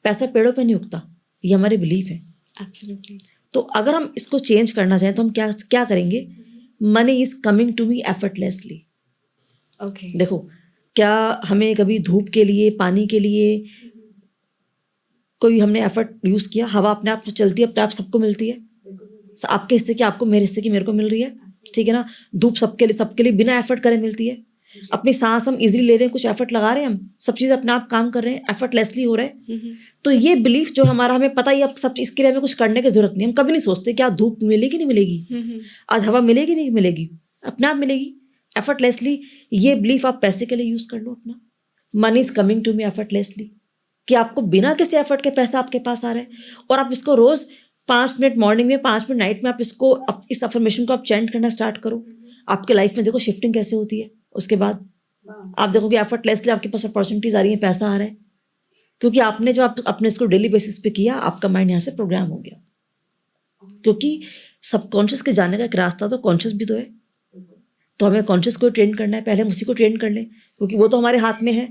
A: पैसा पेड़ों पे नहीं उगता, ये हमारे बिलीफ है।
B: एब्सोल्युटली।
A: तो अगर हम इसको चेंज करना चाहें तो हम क्या क्या करेंगे? Money is coming to me effortlessly.
B: Okay.
A: देखो क्या हमें कभी धूप के लिए, पानी के लिए कोई हमने एफर्ट यूज़ किया? हवा अपने आप चलती है, अपने आप सबको मिलती है। आपके हिस्से की आपको, मेरे हिस्से की मेरे को मिल रही है, ठीक है ना। धूप सबके लिए बिना एफर्ट करे मिलती है। अपनी सांस हम इजीली ले रहे हैं, कुछ एफर्ट लगा रहे हैं, हम सब चीज़ अपने आप काम कर रहे हैं, एफर्टलेसली हो रहा है। तो ये बिलीफ जो हमारा, हमें पता ही अब सब, इसके लिए हमें कुछ करने की जरूरत नहीं। हम कभी नहीं सोचते क्या धूप मिलेगी नहीं मिलेगी, आज हवा मिलेगी नहीं मिलेगी, अपने आप मिलेगी एफर्टलेसली। ये बिलीफ आप पैसे के लिए यूज़ कर लो अपना। Money is coming to me effortlessly, कि आपको बिना किसी एफर्ट के पैसा आपके पास आ रहा है। और आप इसको रोज़ 5 मिनट मॉर्निंग में, 5 मिनट नाइट में आप इसको, इस अफर्मेशन को आप चैंट करना स्टार्ट करो। आपके लाइफ में देखो शिफ्टिंग कैसे होती है। उसके बाद आप देखोगे एफर्टलेसली आपके पास अपॉर्चुनिटीज आ रही हैं, पैसा आ रहा है, क्योंकि आपने जब आप अपने इसको डेली बेसिस पे किया, आपका माइंड यहाँ से प्रोग्राम हो गया। क्योंकि सबकॉन्शियस के जाने का एक रास्ता तो कॉन्शियस भी तो है। तो हमें कॉन्शियस को ट्रेन करना है, पहले हम उसी को ट्रेन कर लें, क्योंकि वो तो हमारे हाथ में है।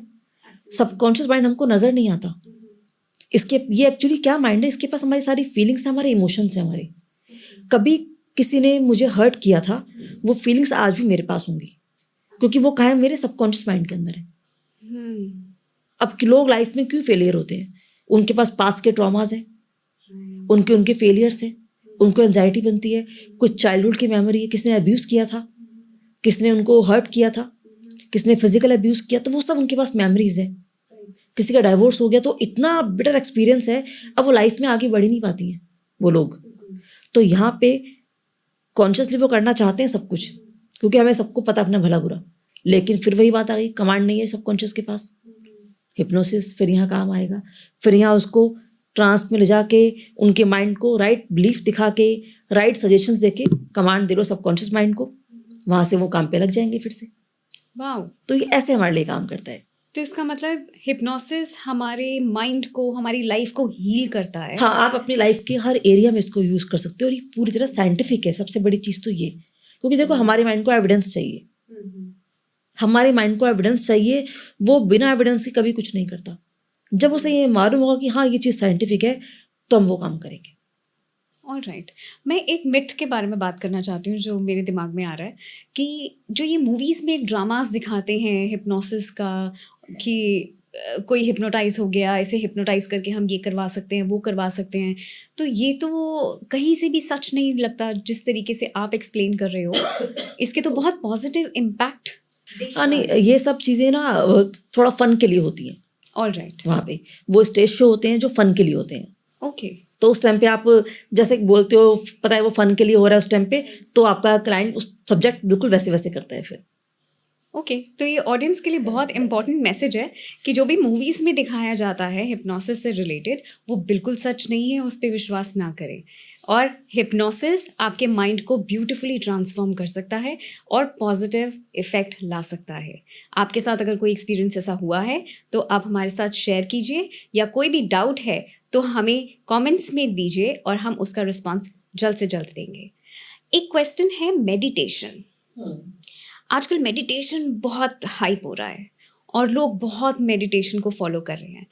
A: सबकॉन्शियस माइंड हमको नजर नहीं आता। इसके, ये एक्चुअली क्या माइंड है, इसके पास हमारी सारी फीलिंग्स है, हमारे इमोशंस हैं हमारे। कभी किसी ने मुझे हर्ट किया था, वो फीलिंग्स आज भी मेरे पास होंगी, क्योंकि वो कहाँ है, मेरे सबकॉन्शियस माइंड के अंदर है। अब लोग लाइफ में क्यों फेलियर होते हैं? उनके पास पास्ट के ट्रॉमाज हैं, उनके फेलियर्स हैं, उनको एंजाइटी बनती है, कुछ चाइल्डहुड की मेमोरी है, किसी ने अब्यूज़ किया था, किसी ने उनको हर्ट किया था, किसी ने फिजिकल अब्यूज़ किया तो वो सब उनके पास मेमोरीज है। किसी का डाइवोर्स हो गया तो इतना बिटर एक्सपीरियंस है, अब वो लाइफ में आगे बढ़ ही नहीं पाती हैं वो लोग। तो यहाँ पे कॉन्शियसली वो करना चाहते हैं सब कुछ, क्योंकि हमें सबको पता अपना भला बुरा, लेकिन फिर वही बात आ गई, कमांड नहीं है सबकॉन्शियस के पास। हिप्नोसिस फिर यहाँ काम आएगा, फिर यहाँ उसको ट्रांस में ले जाके उनके माइंड को राइट बिलीफ दिखा के, राइट सजेशंस दे के कमांड दे लो सबकॉन्शियस माइंड को, वहाँ से वो काम पे लग जाएंगे फिर से।
B: वाह,
A: तो ये ऐसे हमारे लिए काम करता है।
B: तो इसका मतलब हिप्नोसिस हमारे माइंड को, हमारी लाइफ को हील करता है।
A: हाँ, आप अपनी लाइफ के हर एरिया में इसको यूज़ कर सकते हो, और ये पूरी तरह साइंटिफिक है। सबसे बड़ी चीज़ तो ये, क्योंकि देखो हमारे माइंड को एविडेंस चाहिए, हमारे माइंड को एविडेंस चाहिए, वो बिना एविडेंस के कभी कुछ नहीं करता। जब उसे ये मालूम होगा कि हाँ ये चीज़ साइंटिफिक है, तो हम वो काम करेंगे।
B: ऑलराइट, मैं एक मिथ के बारे में बात करना चाहती हूँ जो मेरे दिमाग में आ रहा है, कि जो ये मूवीज़ में ड्रामास दिखाते हैं हिप्नोसिस का, कि कोई हिप्नोटाइज हो गया, इसे हिप्नोटाइज करके हम ये करवा सकते हैं, वो करवा सकते हैं, तो ये तो कहीं से भी सच नहीं लगता जिस तरीके से आप एक्सप्लेन कर रहे हो। इसके तो बहुत पॉजिटिव इम्पैक्ट।
A: हाँ नहीं, ये सब चीज़ें ना थोड़ा फन के लिए होती हैं।
B: ऑलराइट,
A: वहाँ पे वो स्टेज शो होते हैं जो फन के लिए होते हैं।
B: ओके,
A: तो उस टाइम पे आप जैसे बोलते हो, पता है वो फन के लिए हो रहा है उस टाइम पे, तो आपका क्लाइंट उस सब्जेक्ट बिल्कुल वैसे वैसे करता है फिर।
B: ओके, तो ये ऑडियंस के लिए बहुत इंपॉर्टेंट मैसेज है कि जो भी मूवीज़ में दिखाया जाता है हिप्नोसिस से रिलेटेड, वो बिल्कुल सच नहीं है, उस पर विश्वास ना करें। और हिप्नोसिस आपके माइंड को ब्यूटीफुली ट्रांसफॉर्म कर सकता है और पॉजिटिव इफ़ेक्ट ला सकता है। आपके साथ अगर कोई एक्सपीरियंस ऐसा हुआ है तो आप हमारे साथ शेयर कीजिए, या कोई भी डाउट है तो हमें कमेंट्स में दीजिए और हम उसका रिस्पांस जल्द से जल्द देंगे। एक क्वेश्चन है मेडिटेशन। आजकल मेडिटेशन बहुत हाइप हो रहा है और लोग बहुत मेडिटेशन को फॉलो कर रहे हैं,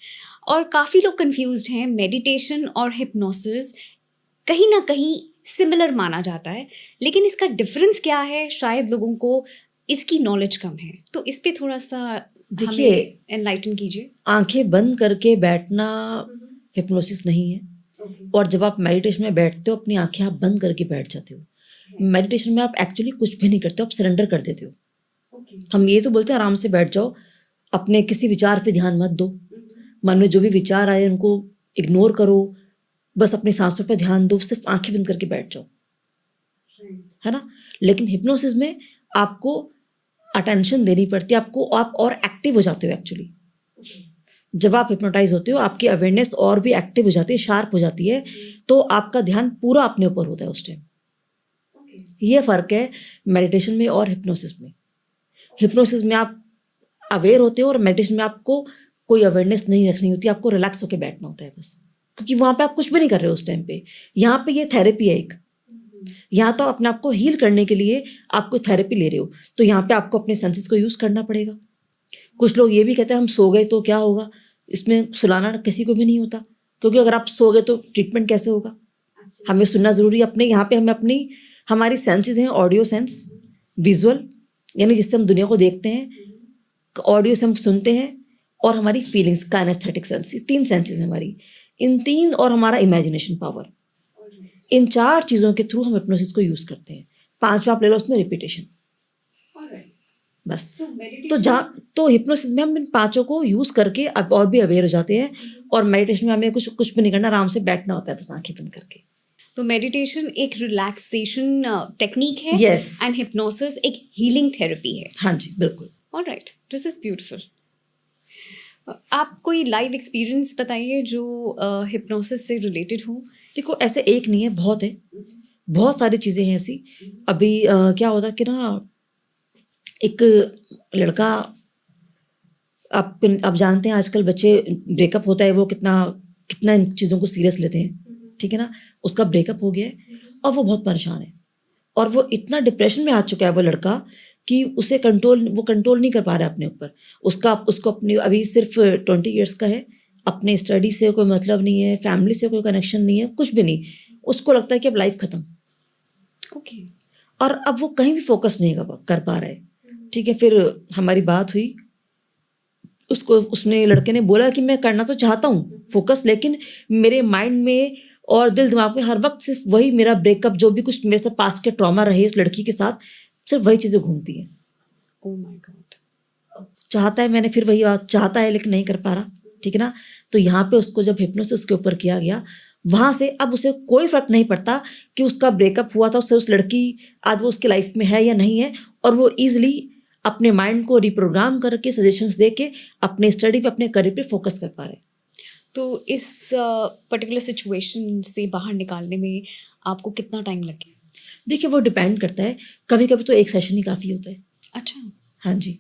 B: और काफ़ी लोग कंफ्यूज्ड हैं। मेडिटेशन और हिप्नोसिस कहीं ना कहीं सिमिलर माना जाता है, लेकिन इसका डिफरेंस क्या है, शायद लोगों को इसकी नॉलेज कम है। तो इस पे थोड़ा सा
A: देखिए,
B: एनलाइटन कीजिए।
A: आंखें बंद करके बैठना हिप्नोसिस नहीं है, और जब आप मेडिटेशन में बैठते हो अपनी आंखें आप बंद करके बैठ जाते हो। मेडिटेशन में आप एक्चुअली कुछ भी नहीं करते हो, आप सरेंडर कर देते हो। हम ये तो बोलते हैं आराम से बैठ जाओ, अपने किसी विचार पे ध्यान मत दो, मन में जो भी विचार आए उनको इग्नोर करो, बस अपनी सांसों पे ध्यान दो, सिर्फ आंखें बंद करके बैठ जाओ, है ना। लेकिन हिप्नोसिस में आपको अटेंशन देनी पड़ती है, आपको आप और एक्टिव हो जाते हो एक्चुअली। जब आप हिप्नोटाइज होते हो आपकी अवेयरनेस और भी एक्टिव हो जाती है, शार्प हो जाती है, तो आपका ध्यान पूरा अपने ऊपर होता है उस टाइम। ये फ़र्क है मेडिटेशन में और हिप्नोसिस में। हिप्नोसिस में आप अवेयर होते हो और मेडिटेशन में आपको कोई अवेयरनेस नहीं रखनी होती, आपको रिलैक्स होकर बैठना होता है बस, क्योंकि वहाँ पे आप कुछ भी नहीं कर रहे हो उस टाइम पे। यहाँ पे ये थेरेपी है एक, यहाँ तो अपने आप को हील करने के लिए आप कोई थेरेपी ले रहे हो, तो यहाँ पे आपको अपने सेंसेस को यूज़ करना पड़ेगा। कुछ लोग ये भी कहते हैं हम सो गए तो क्या होगा, इसमें सुलाना किसी को भी नहीं होता, क्योंकि अगर आप सो गए तो ट्रीटमेंट कैसे होगा। हमें सुनना ज़रूरी है अपने, यहाँ पे हमें अपनी हमारी सेंसेस हैं, ऑडियो सेंस, विजुअल यानी जिससे हम दुनिया को देखते हैं, ऑडियो से हम सुनते हैं, और हमारी फीलिंग्स काइनेस्थेटिक सेंस, 3 सेंसेस हैं हमारी, इन 3 और हमारा इमेजिनेशन पावर, इन 4 चीज़ों के थ्रू हम हिप्नोसिस को यूज़ करते हैं। 5वां आप ले लो उसमें रिपीटेशन, बस। तो हिप्नोसिस में हम इन 5 को यूज़ करके अब और भी अवेयर हो जाते हैं, और मेडिटेशन में हमें कुछ भी नहीं करना, आराम से बैठना होता है बस आंखें बंद करके।
B: तो मेडिटेशन एक रिलैक्सेशन टेक्निक है,
A: Yes.
B: एंड हिप्नोसिस एक हीलिंग थेरेपी है।
A: हाँ जी, बिल्कुल।
B: Alright, this is beautiful. आप कोई लाइव एक्सपीरियंस बताइए जो हिप्नोसिस से रिलेटेड हो।
A: देखो ऐसे एक नहीं है, बहुत है, बहुत सारी चीज़ें हैं ऐसी। अभी क्या होता कि ना, एक लड़का, आप जानते हैं आजकल बच्चे ब्रेकअप होता है वो कितना इन चीज़ों को सीरियस लेते हैं, ठीक है ना। उसका ब्रेकअप हो गया है और वो बहुत परेशान है, और वो इतना डिप्रेशन में आ चुका है वो लड़का कि उसे कंट्रोल नहीं कर पा रहा है अपने ऊपर। उसको अपनी, अभी सिर्फ 20 ईयर्स का है, अपने स्टडी से कोई मतलब नहीं है, फैमिली से कोई कनेक्शन नहीं है, कुछ भी नहीं। उसको लगता है कि अब लाइफ खत्म,
B: ओके,
A: और अब वो कहीं भी फोकस नहीं कर पा रहा है, ठीक है। फिर हमारी बात हुई, उसने लड़के ने बोला कि मैं करना तो चाहता हूँ फोकस, लेकिन मेरे माइंड में और दिल दिमाग में हर वक्त सिर्फ वही मेरा ब्रेकअप, जो भी कुछ मेरे साथ पास के ट्रॉमा रहे उस लड़की के साथ, सिर्फ वही चीज़ें घूमती हैं।
B: Oh my God.
A: चाहता है, मैंने फिर वही बात, चाहता है लेकिन नहीं कर पा रहा, ठीक है ना। तो यहाँ पे उसको जब हिप्नोसिस के ऊपर किया गया, वहाँ से अब उसे कोई फर्क नहीं पड़ता कि उसका ब्रेकअप हुआ था उससे, उस लड़की आज वो उसकी लाइफ में है या नहीं है, और वो ईजिली अपने माइंड को रिप्रोग्राम करके सजेशंस दे के अपने स्टडी पे, अपने करियर पे फोकस कर पा रहे हैं।
B: तो इस पर्टिकुलर सिचुएशन से बाहर निकालने में आपको कितना टाइम लग गया?
A: देखिए वो डिपेंड करता है, कभी कभी तो एक सेशन ही काफ़ी होता है।
B: अच्छा।
A: हाँ जी,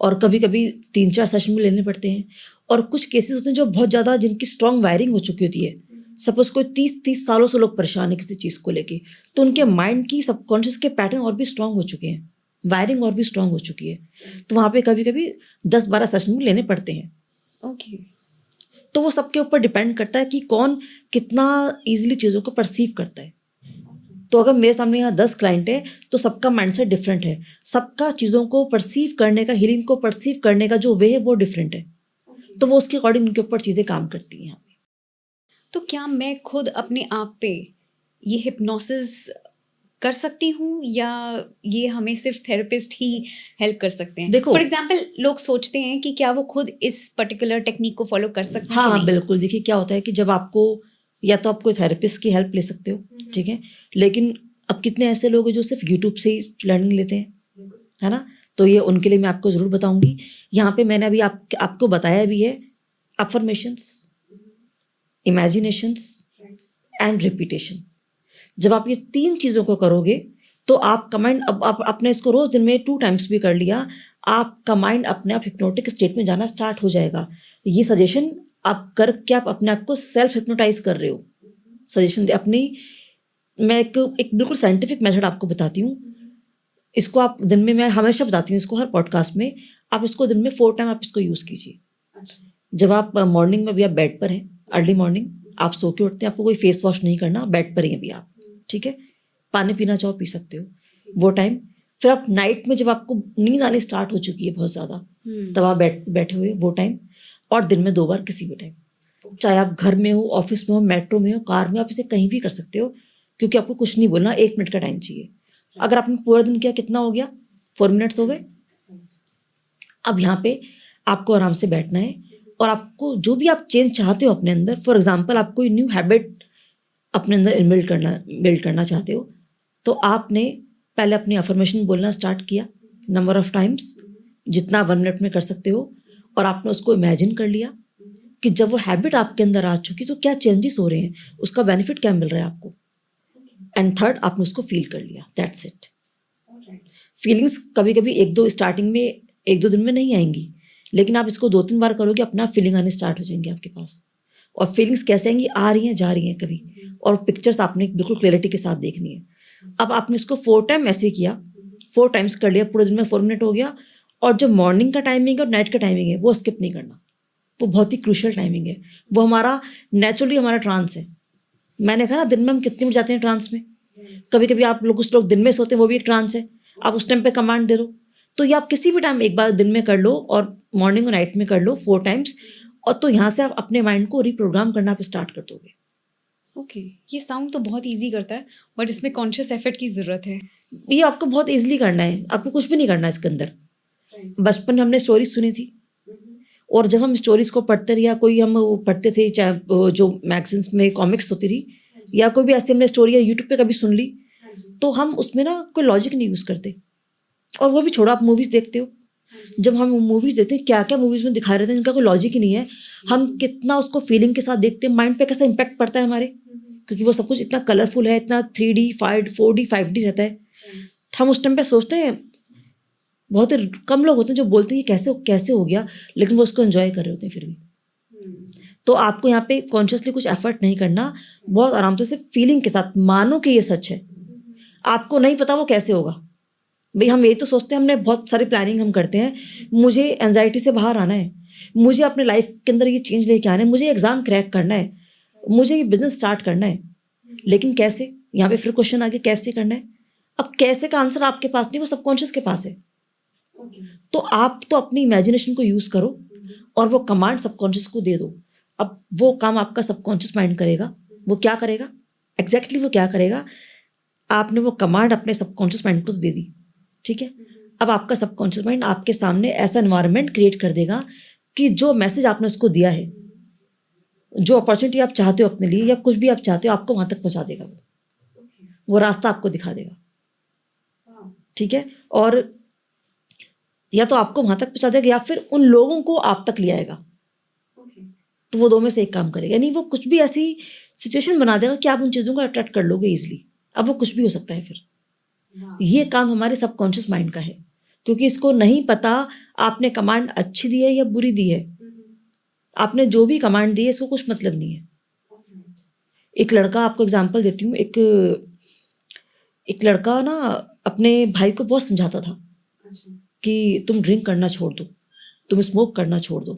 A: और कभी कभी 3-4 सेशन भी लेने पड़ते हैं। और कुछ केसेस होते हैं जो बहुत ज़्यादा, जिनकी स्ट्रॉन्ग वायरिंग हो चुकी होती है। सपोज कोई 30-30 सालों से लोग परेशान है किसी चीज़ को लेके, तो उनके माइंड की सबकॉन्शियस के पैटर्न और भी स्ट्रॉन्ग हो चुके हैं, वायरिंग और भी स्ट्रॉन्ग हो चुकी है। तो वहाँ पे कभी कभी 10-12 सेशन भी लेने पड़ते हैं।
B: ओके।
A: तो वो सबके ऊपर डिपेंड करता है कि कौन कितना ईजिली चीज़ों को परसीव करता है। तो अगर मेरे सामने यहाँ 10 क्लाइंट है तो सबका माइंडसेट डिफरेंट है, सबका चीज़ों को परसीव करने का, हीलिंग को परसीव करने का जो वे है वो डिफरेंट है। तो वो उसके अकॉर्डिंग उनके ऊपर चीज़ें काम करती हैं यहाँ पे।
B: तो क्या मैं खुद अपने आप पे ये हिप्नोसिस कर सकती हूँ, या ये हमें सिर्फ थेरेपिस्ट ही हेल्प कर सकते हैं?
A: देखो,
B: फॉर एग्जाम्पल लोग सोचते हैं कि क्या वो खुद इस पर्टिकुलर टेक्निक को फॉलो कर सकते हैं
A: हाँ
B: कि
A: हाँ
B: नहीं?
A: बिल्कुल। देखिए क्या होता है कि जब आपको, या तो आप कोई थेरेपिस्ट की हेल्प ले सकते हो, ठीक है, लेकिन अब कितने ऐसे लोग हैं जो सिर्फ यूट्यूब से ही लर्निंग लेते हैं, है ना। तो ये उनके लिए मैं आपको ज़रूर बताऊंगी। यहाँ पे मैंने अभी आपको बताया भी है, अफर्मेशंस, इमेजिनेशंस एंड रिपीटेशन। जब आप ये 3 चीज़ों को करोगे तो आपका माइंड, अब आप अपने इसको रोज़ दिन में 2 टाइम्स भी कर लिया, आपका माइंड अपने आप हिप्नोटिक स्टेट में जाना स्टार्ट हो जाएगा। ये सजेशन आप करके आप अपने आप को सेल्फ हिप्नोटाइज कर रहे हो। सजेशन दे अपनी, मैं एक बिल्कुल साइंटिफिक मेथड आपको बताती हूँ। इसको आप दिन में, मैं हमेशा बताती हूँ इसको हर पॉडकास्ट में, आप इसको दिन में 4 टाइम आप इसको यूज़ कीजिए। जब आप मॉर्निंग में भी आप बेड पर हैं, अर्ली मॉर्निंग आप सो के उठते हैं, आपको कोई फेस वॉश नहीं करना, बेड पर ही हैं भी आप, ठीक है, पानी पीना चाहो पी सकते हो वो टाइम। फिर आप नाइट में जब आपको नींद आनी स्टार्ट हो चुकी है बहुत ज़्यादा, तब आप बैठे हुए वो टाइम, और दिन में 2 बार किसी भी टाइम, चाहे आप घर में हो, ऑफिस में हो, मेट्रो में हो, कार में, आप इसे कहीं भी कर सकते हो, क्योंकि आपको कुछ नहीं बोलना, 1 मिनट का टाइम चाहिए। अगर आपने पूरा दिन किया, कितना हो गया, 4 मिनट्स हो गए। अब यहाँ पे आपको आराम से बैठना है, और आपको जो भी आप चेंज चाहते हो अपने अंदर, फॉर एग्जाम्पल आप कोई न्यू हैबिट अपने अंदर बिल्ड करना चाहते हो, तो आपने पहले अपनी अफर्मेशन बोलना स्टार्ट किया नंबर ऑफ टाइम्स, जितना 1 मिनट में कर सकते हो, और आपने उसको इमेजिन कर लिया कि जब वो हैबिट आपके अंदर आ चुकी तो क्या चेंजेस हो रहे हैं, उसका बेनिफिट क्या मिल रहा है आपको। एंड थर्ड, आपने उसको फील कर लिया, दैट्स इट। फीलिंग्स कभी कभी 1-2 स्टार्टिंग में 1-2 दिन में नहीं आएंगी, लेकिन आप इसको 2-3 बार करोगे, अपना फीलिंग आने स्टार्ट हो जाएंगे आपके पास। और फीलिंग्स कैसे आएंगी, आ रही हैं जा रही हैं कभी, और पिक्चर्स आपने बिल्कुल क्लैरिटी के साथ देखनी है। अब आपने इसको 4 टाइम ऐसे किया, 4 टाइम्स कर लिया, पूरे दिन में 4 मिनट हो गया। और जो मॉर्निंग का टाइमिंग है और नाइट का टाइमिंग है वो स्किप नहीं करना, वो बहुत ही क्रूशियल टाइमिंग है। वो हमारा नेचुरली हमारा ट्रांस है। मैंने कहा ना, दिन में हम कितने बजे जाते हैं ट्रांस में, कभी कभी आप लोग, कुछ लोग दिन में सोते हैं, वो भी एक ट्रांस है। आप उस टाइम पे कमांड दे दो, तो ये आप किसी भी टाइम एक बार दिन में कर लो, और मॉर्निंग और नाइट में कर लो 4 टाइम्स, और तो यहाँ से आप अपने माइंड को रिप्रोग्राम करना आप स्टार्ट कर दोगे।
B: ओके, ये साउंड तो बहुत इजी करता है, बट इसमें कॉन्शियस एफर्ट की ज़रूरत है।
A: ये आपको बहुत इजीली करना है, आपको कुछ भी नहीं करना है इसके अंदर। बचपन में हमने स्टोरीज सुनी थी, और जब हम स्टोरीज को पढ़ते रहे, या कोई हम वो पढ़ते थे, चाहे जो मैगजीन्स में कॉमिक्स होती थी, या कोई भी ऐसी हमने स्टोरी या यूट्यूब पे कभी सुन ली, तो हम उसमें ना कोई लॉजिक नहीं यूज़ करते। और वो भी छोड़ो, आप मूवीज़ देखते हो, जब हम मूवीज़ देखते हैं, क्या क्या मूवीज़ में दिखा रहे थे, इनका कोई लॉजिक ही नहीं है। हम कितना उसको फीलिंग के साथ देखते हैं, माइंड पे कैसा इम्पैक्ट पड़ता है हमारे, क्योंकि वो सब कुछ इतना कलरफुल है, इतना 3D 4D 5D रहता है। हम उस टाइम पे सोचते हैं, बहुत ही कम लोग होते हैं जो बोलते हैं ये कैसे हो गया, लेकिन वो उसको एंजॉय कर रहे होते हैं फिर भी। तो आपको यहाँ पे कॉन्शियसली कुछ एफर्ट नहीं करना, बहुत आराम से सिर्फ फीलिंग के साथ मानो कि ये सच है। आपको नहीं पता वो कैसे होगा, भाई हम यही तो सोचते हैं, हमने बहुत सारी प्लानिंग हम करते हैं, मुझे एंजाइटी से बाहर आना है, मुझे अपने लाइफ के अंदर ये चेंज लेके आना है, मुझे एग्ज़ाम क्रैक करना है, मुझे ये बिजनेस स्टार्ट करना है, लेकिन कैसे, यहाँ पे फिर क्वेश्चन आ गया, कैसे करना है। अब कैसे का आंसर आपके पास नहीं, वो सबकॉन्शियस के पास है। तो आप तो अपनी इमेजिनेशन को यूज़ करो, और वो कमांड सबकॉन्शियस को दे दो। अब वो काम आपका सबकॉन्शियस माइंड करेगा। वो क्या करेगा एग्जैक्टली, वो क्या करेगा, आपने वो कमांड अपने सबकॉन्शियस माइंड को दे दी, ठीक है, अब आपका सबकॉन्शियस माइंड आपके सामने ऐसा एनवायरनमेंट क्रिएट कर देगा कि जो मैसेज आपने उसको दिया है, जो अपॉर्चुनिटी आप चाहते हो अपने लिए या कुछ भी आप चाहते हो, आपको वहां तक पहुंचा देगा। वो रास्ता आपको दिखा देगा, ठीक है। और या तो आपको वहां तक पहुंचा देगा या फिर उन लोगों को आप तक ले आएगा। तो वो दो में से एक काम करेगा, यानी वो कुछ भी ऐसी सिचुएशन बना देगा कि आप उन चीज़ों को अट्रैक्ट कर लोगे इजिली। अब वो कुछ भी हो सकता है। फिर ये काम हमारे सबकॉन्शियस माइंड का है, क्योंकि इसको नहीं पता आपने कमांड अच्छी दी है या बुरी दी है। आपने जो भी कमांड दी है इसको कुछ मतलब नहीं है। एक लड़का, आपको एग्जांपल देती हूँ, एक लड़का ना अपने भाई को बहुत समझाता था कि तुम ड्रिंक करना छोड़ दो, तुम स्मोक करना छोड़ दो,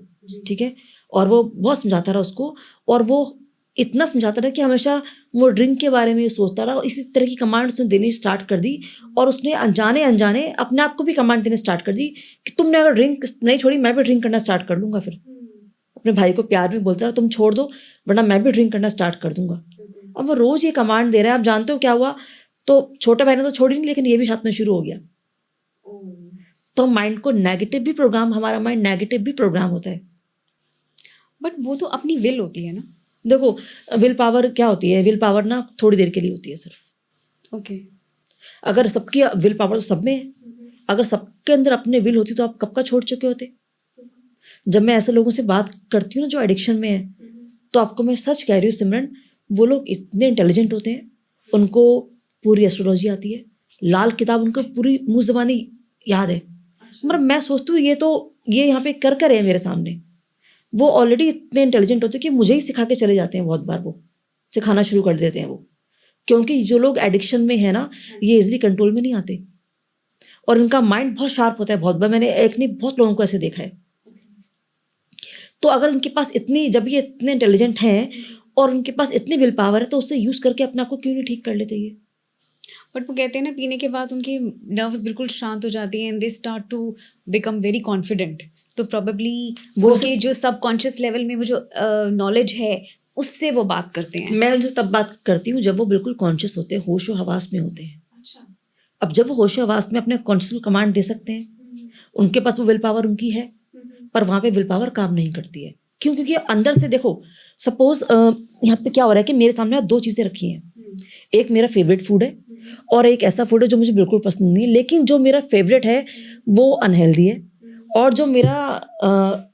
A: ठीक है। और वो बहुत समझाता रहा उसको, और वो इतना समझाता रहा कि हमेशा वो ड्रिंक के बारे में सोचता रहा। इसी तरह की कमांड उसने देनी स्टार्ट कर दी, और उसने अनजाने अनजाने अपने आप को भी कमांड देने स्टार्ट कर दी कि तुमने अगर ड्रिंक नहीं छोड़ी, मैं भी ड्रिंक करना स्टार्ट कर लूँगा। फिर अपने भाई को प्यार में बोलता रहा, तुम छोड़ दो वरना मैं भी ड्रिंक करना स्टार्ट कर दूंगा। अब वो रोज़ ये कमांड दे रहा है। आप जानते हो क्या हुआ? तो छोटे भाई ने तो छोड़ी नहीं, लेकिन ये भी साथ में शुरू हो गया। तो माइंड को नेगेटिव भी प्रोग्राम, हमारा माइंड नेगेटिव भी प्रोग्राम होता है।
B: बट वो तो अपनी विल होती है ना।
A: देखो, विल पावर क्या होती है? विल पावर ना थोड़ी देर के लिए होती है सिर्फ।
B: ओके।
A: अगर सबकी विल पावर तो सब में है, अगर सबके अंदर अपने विल होती तो आप कब का छोड़ चुके होते। जब मैं ऐसे लोगों से बात करती हूँ ना जो एडिक्शन में है, तो आपको मैं सच कह रही हूँ सिमरन, वो लोग इतने इंटेलिजेंट होते हैं, उनको पूरी एस्ट्रोलॉजी आती है, लाल किताब उनको पूरी मुँह ज़बानी याद है। मतलब मैं सोचती हूँ ये यहाँ पे कर रहे हैं मेरे सामने। वो ऑलरेडी इतने इंटेलिजेंट होते हैं कि मुझे ही सिखा के चले जाते हैं। बहुत बार वो सिखाना शुरू कर देते हैं वो, क्योंकि जो लोग एडिक्शन में है ना, ये इजिली कंट्रोल में नहीं आते, और इनका माइंड बहुत शार्प होता है। बहुत बार मैंने एक नहीं बहुत लोगों को ऐसे देखा है। तो अगर उनके पास इतनी, जब ये इतने इंटेलिजेंट हैं और उनके पास इतनी विल पावर है, तो उससे यूज़ करके अपने आप को क्यों नहीं ठीक कर लेते ये।
B: बट वो कहते हैं ना, पीने के बाद उनकी नर्व्स बिल्कुल शांत हो जाती हैं and they start to become very confident. तो प्रोबेबली वो के जो सबकॉन्शियस लेवल में वो जो नॉलेज है उससे वो बात करते हैं।
A: मैं जो तब बात करती हूँ जब वो बिल्कुल कॉन्शियस होते हैं, होशो हवास में होते हैं।
B: अच्छा।
A: अब जब वो होशो हवास में अपने कॉन्शियस को कमांड दे सकते हैं, उनके पास वो विल पावर उनकी है, पर वहाँ पे विल पावर काम नहीं करती है। क्यों? क्योंकि अंदर से देखो, सपोज यहाँ पे क्या हो रहा है कि मेरे सामने दो चीज़ें रखी हैं। एक मेरा फेवरेट फूड है और एक ऐसा फूड है जो मुझे बिल्कुल पसंद नहीं है, लेकिन जो मेरा फेवरेट है वो अनहेल्दी है, और जो मेरा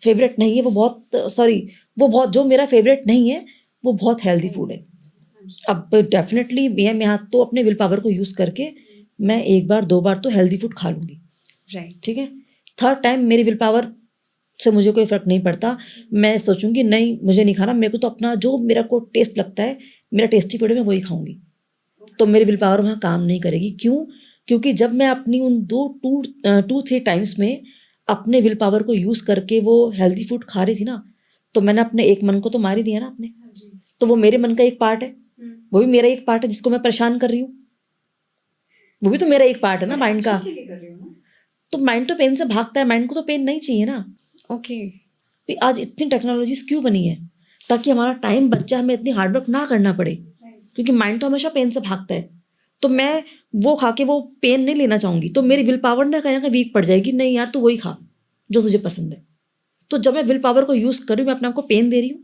A: फेवरेट नहीं है वो जो मेरा फेवरेट नहीं है वो बहुत हेल्दी फूड है। अब डेफिनेटली मैं यहाँ तो अपने विल पावर को यूज़ करके मैं एक बार दो बार तो हेल्दी फूड खा लूँगी,
B: राइट,
A: ठीक है। थर्ड टाइम मेरी विल पावर से मुझे कोई फ़र्क नहीं पड़ता। मैं सोचूंगी नहीं, मुझे नहीं खाना, मेरे को तो अपना जो मेरा को टेस्ट लगता है, मेरा टेस्टी फूड है, मैं वही खाऊंगी। तो मेरी विल पावर वहाँ काम नहीं करेगी। क्यों? क्योंकि जब मैं अपनी उन 2-3 टाइम्स में अपने विल पावर को यूज़ करके वो हेल्दी फूड खा रही थी ना, तो मैंने अपने एक मन को तो मार ही दिया ना अपने। तो वो मेरे मन का एक पार्ट है, वो भी मेरा एक पार्ट है जिसको मैं परेशान कर रही हूँ, वो भी तो मेरा एक पार्ट है ना माइंड का। तो माइंड तो पेन से भागता है, माइंड को तो पेन नहीं चाहिए ना।
B: ओके।
A: आज इतनी टेक्नोलॉजीज क्यों बनी है? ताकि हमारा टाइम बच जाए, हमें इतनी हार्डवर्क ना करना पड़े, क्योंकि माइंड तो हमेशा पेन से भागता है। तो मैं वो खा के वो पेन नहीं लेना चाहूँगी, तो मेरी विल पावर ना कहीं ना कहीं वीक पड़ जाएगी। नहीं यार, तू वही खा जो तुझे पसंद है। तो जब मैं विल पावर को यूज़ कर रही हूँ, मैं अपने आप को पेन दे रही हूँ,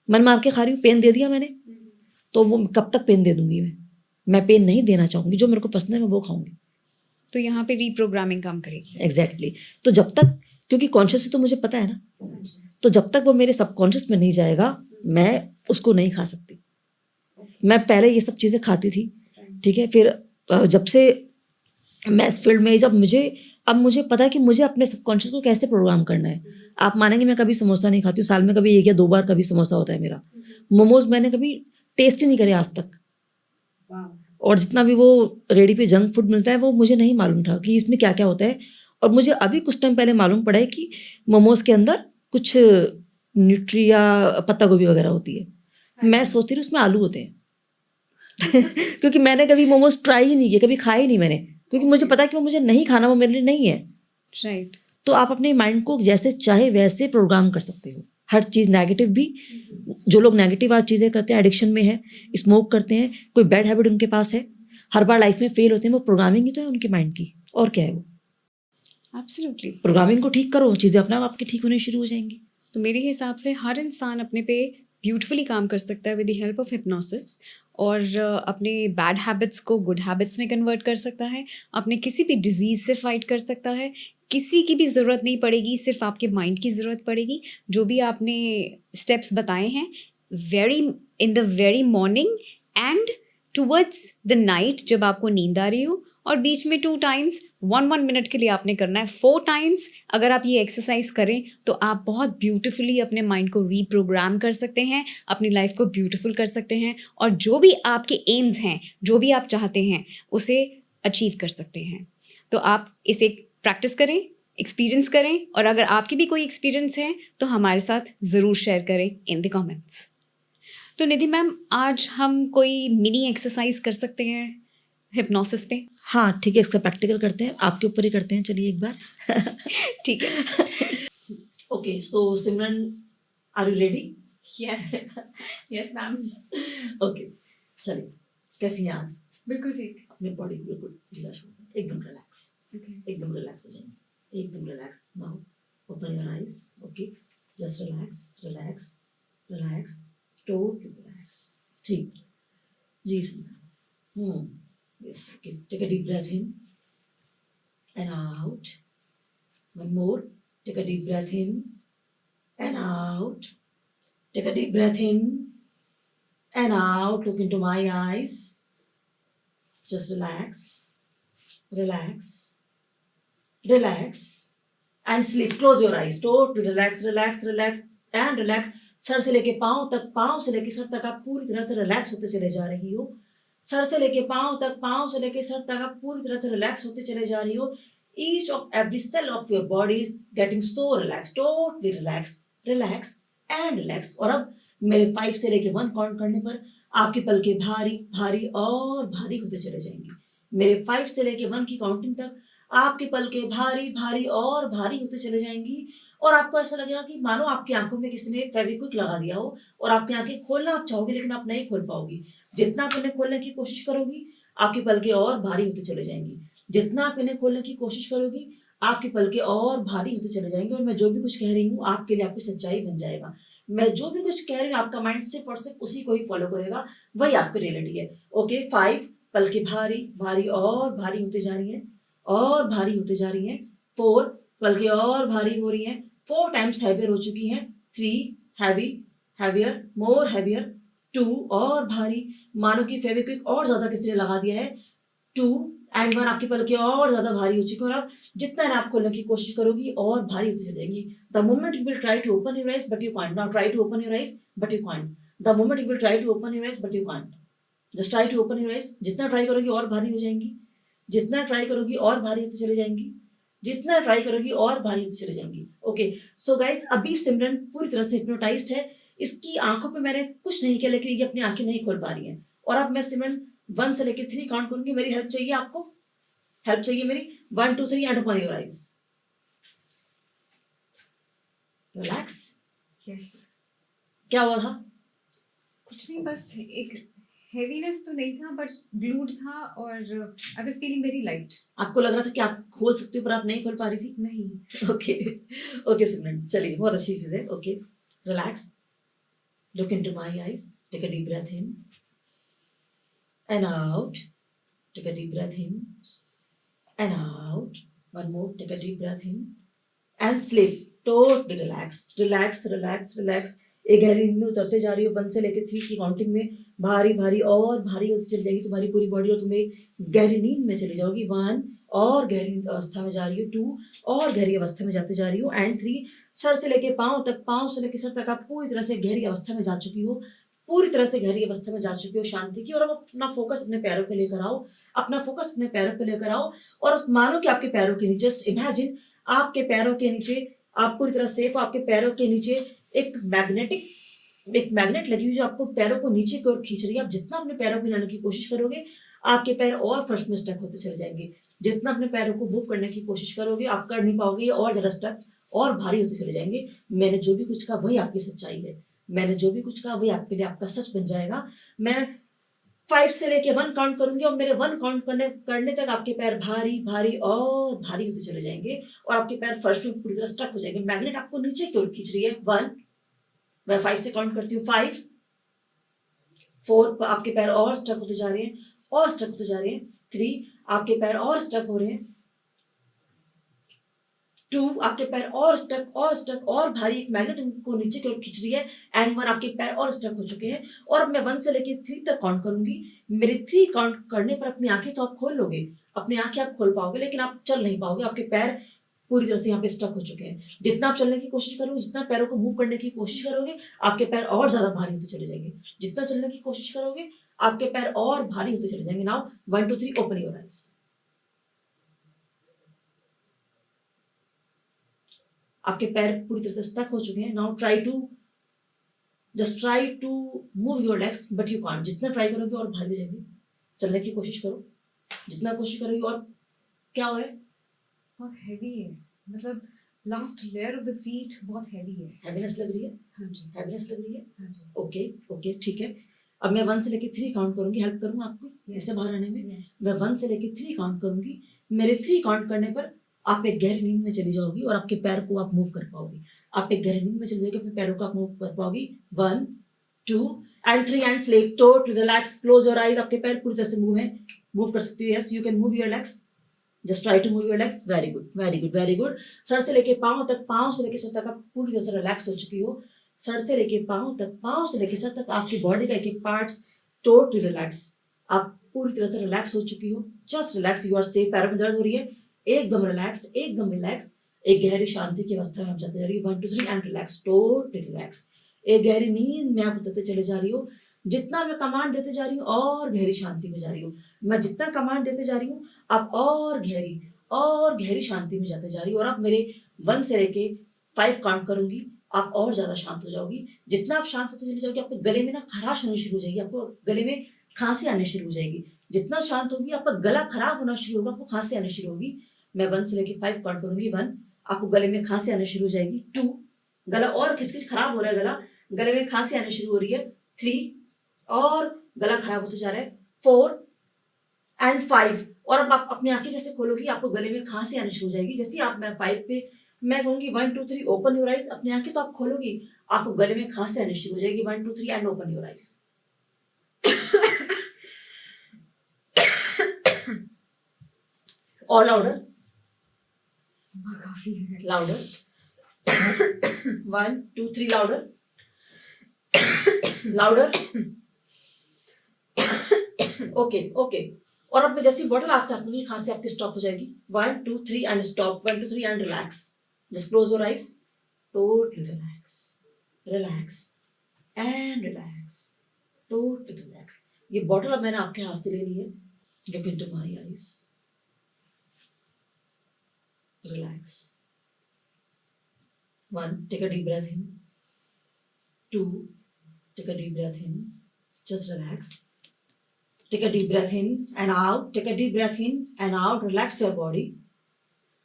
A: मन मार के खा रही हूँ, पेन दे दिया मैंने, तो वो कब तक पेन दे दूंगी मैं पेन नहीं देना चाहूँगी। जो मेरे को पसंद है मैं वो खाऊंगी।
B: तो यहाँ पे रीप्रोग्रामिंग काम करेगी।
A: एग्जैक्टली। तो जब तक, क्योंकि कॉन्शियसली तो मुझे पता है ना, तो जब तक वो मेरे सबकॉन्शियस में नहीं जाएगा मैं उसको नहीं खा सकती। मैं पहले ये सब चीज़ें खाती थी, ठीक है। फिर जब से मैं इस फील्ड में, अब मुझे पता है कि मुझे अपने सबकॉन्शियस को कैसे प्रोग्राम करना है। आप मानेंगे मैं कभी समोसा नहीं खाती हूँ, साल में कभी 1 या 2 बार कभी समोसा होता है मेरा। मोमोज मैंने कभी टेस्ट ही नहीं करे आज तक, और जितना भी वो रेडी पे जंक फूड मिलता है वो मुझे नहीं मालूम था कि इसमें क्या क्या होता है। और मुझे अभी कुछ टाइम पहले मालूम पड़ा है कि मोमोज के अंदर कुछ न्यूट्री या पत्ता गोभी वगैरह होती है। मैं सोचती रही उसमें आलू होते हैं क्योंकि मैंने कभी मोमोज ट्राई ही नहीं किया, कभी खाया ही नहीं मैंने, क्योंकि मुझे पता है कि वो मुझे नहीं खाना, वो मेरे लिए नहीं है।
B: राइट।
A: तो आप अपने माइंड को जैसे चाहे वैसे प्रोग्राम कर सकते हो, हर चीज़ नेगेटिव भी। जो लोग नेगेटिव आज चीज़ें करते हैं, एडिक्शन में है, स्मोक करते हैं, कोई बैड हैबिट उनके पास है, हर बार लाइफ में फेल होते हैं, वो प्रोग्रामिंग ही तो है उनके माइंड की, और क्या है वो।
B: एब्सोल्युटली।
A: प्रोग्रामिंग को ठीक करो, चीज़ें अपने आप आपकी ठीक होनी शुरू हो जाएंगी।
B: तो मेरे हिसाब से हर इंसान अपने पे ब्यूटीफुली काम कर सकता है with the help of hypnosis, और अपने बैड हैबिट्स को गुड हैबिट्स में कन्वर्ट कर सकता है, अपने किसी भी डिजीज़ से फाइट कर सकता है। किसी की भी ज़रूरत नहीं पड़ेगी, सिर्फ आपके माइंड की ज़रूरत पड़ेगी। जो भी आपने स्टेप्स बताए हैं, very in the very morning and towards the night, जब आपको नींद आ रही हो, और बीच में 2 टाइम्स 1 मिनट के लिए आपने करना है। 4 टाइम्स अगर आप ये एक्सरसाइज करें तो आप बहुत ब्यूटीफुली अपने माइंड को रीप्रोग्राम कर सकते हैं, अपनी लाइफ को ब्यूटीफुल कर सकते हैं, और जो भी आपके एम्स हैं, जो भी आप चाहते हैं, उसे अचीव कर सकते हैं। तो आप इसे प्रैक्टिस करें, एक्सपीरियंस करें, और अगर आपकी भी कोई एक्सपीरियंस है तो हमारे साथ ज़रूर शेयर करें इन द कमेंट्स। तो निधि मैम, आज हम कोई मिनी एक्सरसाइज कर सकते हैं हिप्नोसिस पे?
A: हाँ ठीक है, इसका प्रैक्टिकल करते हैं, आपके ऊपर ही करते हैं, चलिए एक बार।
B: ठीक है।
A: Okay, so Simran, are you ready?
B: Yes yes ma'am.
A: Okay, चलिए, कैसी हैं आप?
B: बिल्कुल ठीक।
A: अपनी बॉडी बिल्कुल ढीला छोड़ दें, एकदम रिलैक्स, एकदम रिलैक्स हो जाएंगे, एकदम relax. Now open your eyes, okay, just relax relax relax, totally relax. जी जी Simran, yes, okay, take a deep breath in and out. One more, take a deep breath in and out. Take a deep breath in and out. Look into my eyes. Just relax, relax, relax, and sleep. Close your eyes. Totally relax, relax, relax, and relax. Sir से लेके पाँव तक, पाँव से लेके sir तक आप पूरी तरह से रिलैक्स होते चले जा रही हो। सर से लेके पाँव तक, पाँव से लेके सर तक आप पूरी तरह से रिलैक्स होते चले जा रही हो। Each of every cell of your body is getting so relaxed, totally relaxed, relax and relax. और अब मेरे 5 से लेके 1 काउंट करने पर आपकी पलकें भारी भारी और भारी होते चले जाएंगी। मेरे 5 से लेके 1 की काउंटिंग तक आपकी पलकें भारी भारी और भारी होते चले जाएंगी, और आपको ऐसा लगेगा कि मानो आपकी आंखों में किसी ने फेविक्विक लगा दिया हो, और आपकी आंखें खोलना आप चाहोगे लेकिन आप नहीं खोल पाओगी। जितना आप इन्हें खोलने की कोशिश करोगी, आपकी पलकें और भारी होते चले जाएंगी। जितना आप इन्हें खोलने की कोशिश करोगी, आपकी पलकें और भारी होते चले जाएंगे। और मैं जो भी कुछ कह रही हूँ आपके लिए आपकी सच्चाई बन जाएगा। मैं जो भी कुछ कह रही हूँ आपका माइंड सिर्फ और सिर्फ उसी को ही फॉलो करेगा, वही आपकी रियलिटी है। ओके, 5, पलकें भारी भारी और भारी होते जा रही हैं, और भारी होते जा रही हैं। 4, पलकें और भारी हो रही हैं, 4 टाइम्स हैवियर हो चुकी हैं। 3, हैवी, हैवियर, मोर हैवियर। 2, और भारी, मानो कि फेविक्विक और ज्यादा किसी ने लगा दिया है। 2 and 1, आपकी पलकें और ज्यादा भारी हो चुकी है, और अब जितना आप खोलने की कोशिश करोगी और भारी होती चली जाएंगी। The moment you will try to open your eyes but you can't. Now try to open your eyes but you can't. The moment you will try to open your eyes but you can't. Just try to open your eyes. जितना try करोगी और भारी हो जाएंगी, जितना try करोगी और भारी होती चली जाएंगी, जितना ट्राई करोगी और भारी होती चली जाएंगी। ओके, सो गाइज, अभी सिमरन पूरी तरह से हिप्नोटाइज्ड है। इसकी आंखों पे मैंने कुछ नहीं किया, लेकिन ये अपनी आंखें नहीं खोल पा रही है। और अब मैं सिमरन 1 से लेकर 3 काउंट करूंगी। मेरी हेल्प चाहिए आपको, हेल्प चाहिए मेरी। 1 2 3 and open your eyes. Relax.
B: Yes.
A: क्या हुआ था?
B: कुछ नहीं, बस एक हेवीनेस तो नहीं था बट ग्लूड था, और I was feeling very light.
A: आपको लग रहा था कि आप खोल सकती हो पर आप नहीं खोल पा रही थी?
B: नहीं।
A: ओके ओके सिमरन, चलिए, बहुत अच्छी चीज है। Okay, relax, look into my eyes, take a deep breath in and out. Take a deep breath in and out. One more, take a deep breath in and sleep. Totally relax, relax, relax, relax. एक गहरी नींद में उतरते जा रही हो। 1 से लेकर 3 की काउंटिंग में भारी भारी और भारी होती चली जाएगी तुम्हारी पूरी बॉडी, और तुम्हें गहरी नींद में चली जाओगी। 1, और गहरी अवस्था में जा रही हो। 2, और गहरी अवस्था में जाते जा रही हो। एंड 3, सर से लेके पाँव तक, पाँव से लेके सर तक आप पूरी तरह से गहरी अवस्था में जा चुकी हो, पूरी तरह से गहरी अवस्था में जा चुकी हो शांति की। और अब अपना फोकस अपने पैरों पे लेकर आओ, अपना फोकस अपने पैरों पे लेकर आओ, और मानो कि आपके पैरों के नीचे, जस्ट इमेजिन आपके पैरों के नीचे, आप पूरी तरह सेफ हो। आपके पैरों के नीचे एक मैग्नेट लगी हुई जो आपको पैरों को नीचे की ओर खींच रही है। आप जितना अपने पैरों को हिलाने की कोशिश करोगे, आपके पैर और फर्श में स्टक होते चले जाएंगे। जितना अपने पैरों को मूव करने की कोशिश करोगे, आप कर नहीं पाओगे, और ज्यादा स्टक और भारी होते चले जाएंगे। मैंने जो भी कुछ कहा वही आपकी सच्चाई है। मैंने जो भी कुछ कहा वही आपके लिए आपका सच बन जाएगा। मैं 5 से लेके 1 काउंट करूंगी और मेरे 1 काउंट करने तक आपके पैर भारी भारी और भारी होते चले जाएंगे और आपके पैर फर्श में पूरी तरह स्टक हो जाएंगे। मैग्नेट आपको नीचे की ओर खींच रही है। 1, मैं 5 से काउंट करती हूँ। 5, 4, आपके पैर और स्टक होते जा रहे हैं और स्टक होते जा रहे हैं। 3, आपके पैर और स्टक हो रहे हैं। 2, आपके पैर और स्टक और भारी एक मैग्नेट को नीचे की ओर खींच रही है। एंड 1, आपके पैर और स्टक हो चुके हैं। और अब मैं 1 से लेके 3 तक काउंट करूंगी। मेरे 3 काउंट करने पर अपनी आंखें तो आप खोल लोगे, अपनी आंखें आप खोल पाओगे, लेकिन आप चल नहीं पाओगे। आपके पैर पूरी तरह से यहाँ पे स्टक हो चुके हैं। जितना आप चलने की कोशिश करोगे, जितना पैरों को मूव करने की कोशिश करोगे, आपके पैर और ज्यादा भारी होते चले जाएंगे। जितना चलने की कोशिश करोगे, आपके पैर और भारी होते चले जाएंगे। Now 1 2 3 open your eyes. आपके पैर पूरी तरह से स्टक हो चुके हैं। Now try to move your legs but you can't. जितना ट्राई करोगे और भारी हो जाएंगे। चलने की कोशिश करो, जितना कोशिश करोगे। और क्या हो रहा है?
B: बहुत हैवी है, मतलब last layer of the feet बहुत हैवी है।
A: हैवीनेस लग रही है?
B: हाँ जी,
A: हैवीनेस लग रही है?
B: हाँ जी।
A: ओके ठीक है। अब मैं 1 से लेके 3 काउंट करूंगी। हेल्प करूँ आपको इससे बाहर आने में? मैं 1 से लेके 3 काउंट करूंगी। मेरे 3 काउंट करने पर आप एक गहरी नींद में चली जाओगी और आपके पैर को आप मूव कर पाओगी। आप एक गहरी नींद में चली जाओगी, अपने पैरों को आप मूव कर पाओगी। 1 2 and 3 and sleep. Totally relax, close your eyes. आपके पैर पूरी तरह से मूव कर सकती हो। Yes, you can move your legs. Just try to move your legs. Very good very good very good. सर से लेके पाँव तक, पाँव से लेके सर तक आप पूरी तरह से रिलैक्स हो चुकी हो। सर से लेके पाँव तक, पाँव से लेके सर तक आपकी बॉडी का एक एक पार्ट्स टोटली रिलैक्स। आप पूरी तरह से रिलैक्स हो चुकी हो। Just relax, you are safe. पैरों में दर्द हो रही है? एकदम रिलैक्स, एकदम रिलैक्स। एक गहरी शांति की अवस्था में आप जाते जा रही हो। 1 2 3 एंड रिलैक्स, टोटली रिलैक्स। एक गहरी नींद में आप उतरते चले जा रही हो। जितना मैं कमांड देते जा रही हूँ और गहरी शांति में जा रही हूँ। मैं जितना कमांड देते जा रही हूँ, आप और गहरी शांति में जाते जा रही हो। और आप मेरे 1 से लेके 5 काउंट करूंगी, आप और ज्यादा शांत हो जाओगी। जितना आप शांत होते चले जाओगे, आपके गले में ना खराश होनी शुरू हो जाएगी, आपको गले में खांसी आने शुरू हो जाएगी। जितना शांत होगी, आपका गला खराब होना शुरू होगा, आपको खांसी आने शुरू होगी। मैं 1 से लेके 5 काउंट करूंगी। 1, आपको गले में खांसी आने शुरू हो जाएगी। 2, गला और खिचखिच खराब हो रहा है, गले में खांसी आने शुरू हो रही है। 3, और गला खराब होते जा रहा है। 4 एंड 5, और अब आप अपनी आंखें जैसे खोलोगी, आपको गले में खांसी आने शुरू हो जाएगी। जैसे आप मैं 5 पे मैं कहूंगी 1 2 3 ओपन योर आईज, अपनी आंखें तो आप खोलोगी, आपको गले में खांसी आने शुरू हो जाएगी। 1 2 3 एंड ओपन योर आईज। और louder, louder. 1 2 3 louder, louder. Okay. और अब मैं जैसी बॉटल आपके हाथ में, खांसी आपकी स्टॉप हो जाएगी। 1 2 3 and stop. 1 2 3 and relax. Just close your eyes. Totally relax, relax and relax, totally relax. ये बॉटल अब मैंने आपके हाथ से ले ली है। Look into my eyes. Relax. 1, take a deep breath in. 2, take a deep breath in. Just relax. Take a deep breath in and out. Take a deep breath in and out. Relax your body.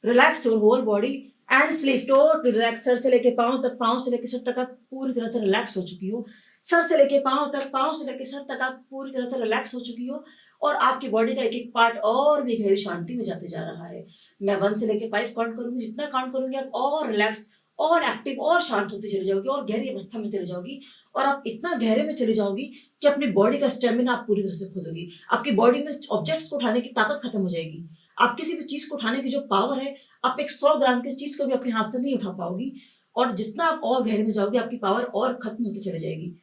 A: Relax your whole body and sleep. Totally relax. Sir से लेके पाँव तक, पाँव से लेके sir तक आप पूरी तरह से रिलैक्स हो चुकी हो। सर से लेके पाँव तक, पाँव से लेके सर तक आप पूरी तरह से रिलैक्स हो चुकी हो। और आपकी बॉडी का एक एक पार्ट और भी गहरी शांति में जाते जा रहा है। मैं 1 से लेके 5 काउंट करूंगी। जितना काउंट करूंगी, आप और रिलैक्स और एक्टिव और शांत होती चली जाओगी और गहरी अवस्था में चली जाओगी। और आप इतना गहरे में चली जाओगी कि अपनी बॉडी का स्टेमिना आप पूरी तरह से खो दोगी। आपकी बॉडी में ऑब्जेक्ट्स को उठाने की ताकत खत्म हो जाएगी। आप किसी भी चीज को उठाने की जो पावर है, आप एक 100 ग्राम की चीज को भी अपने हाथ से नहीं उठा पाओगी। और जितना आप और गहरे में जाओगे, आपकी पावर और खत्म होती चली जाएगी।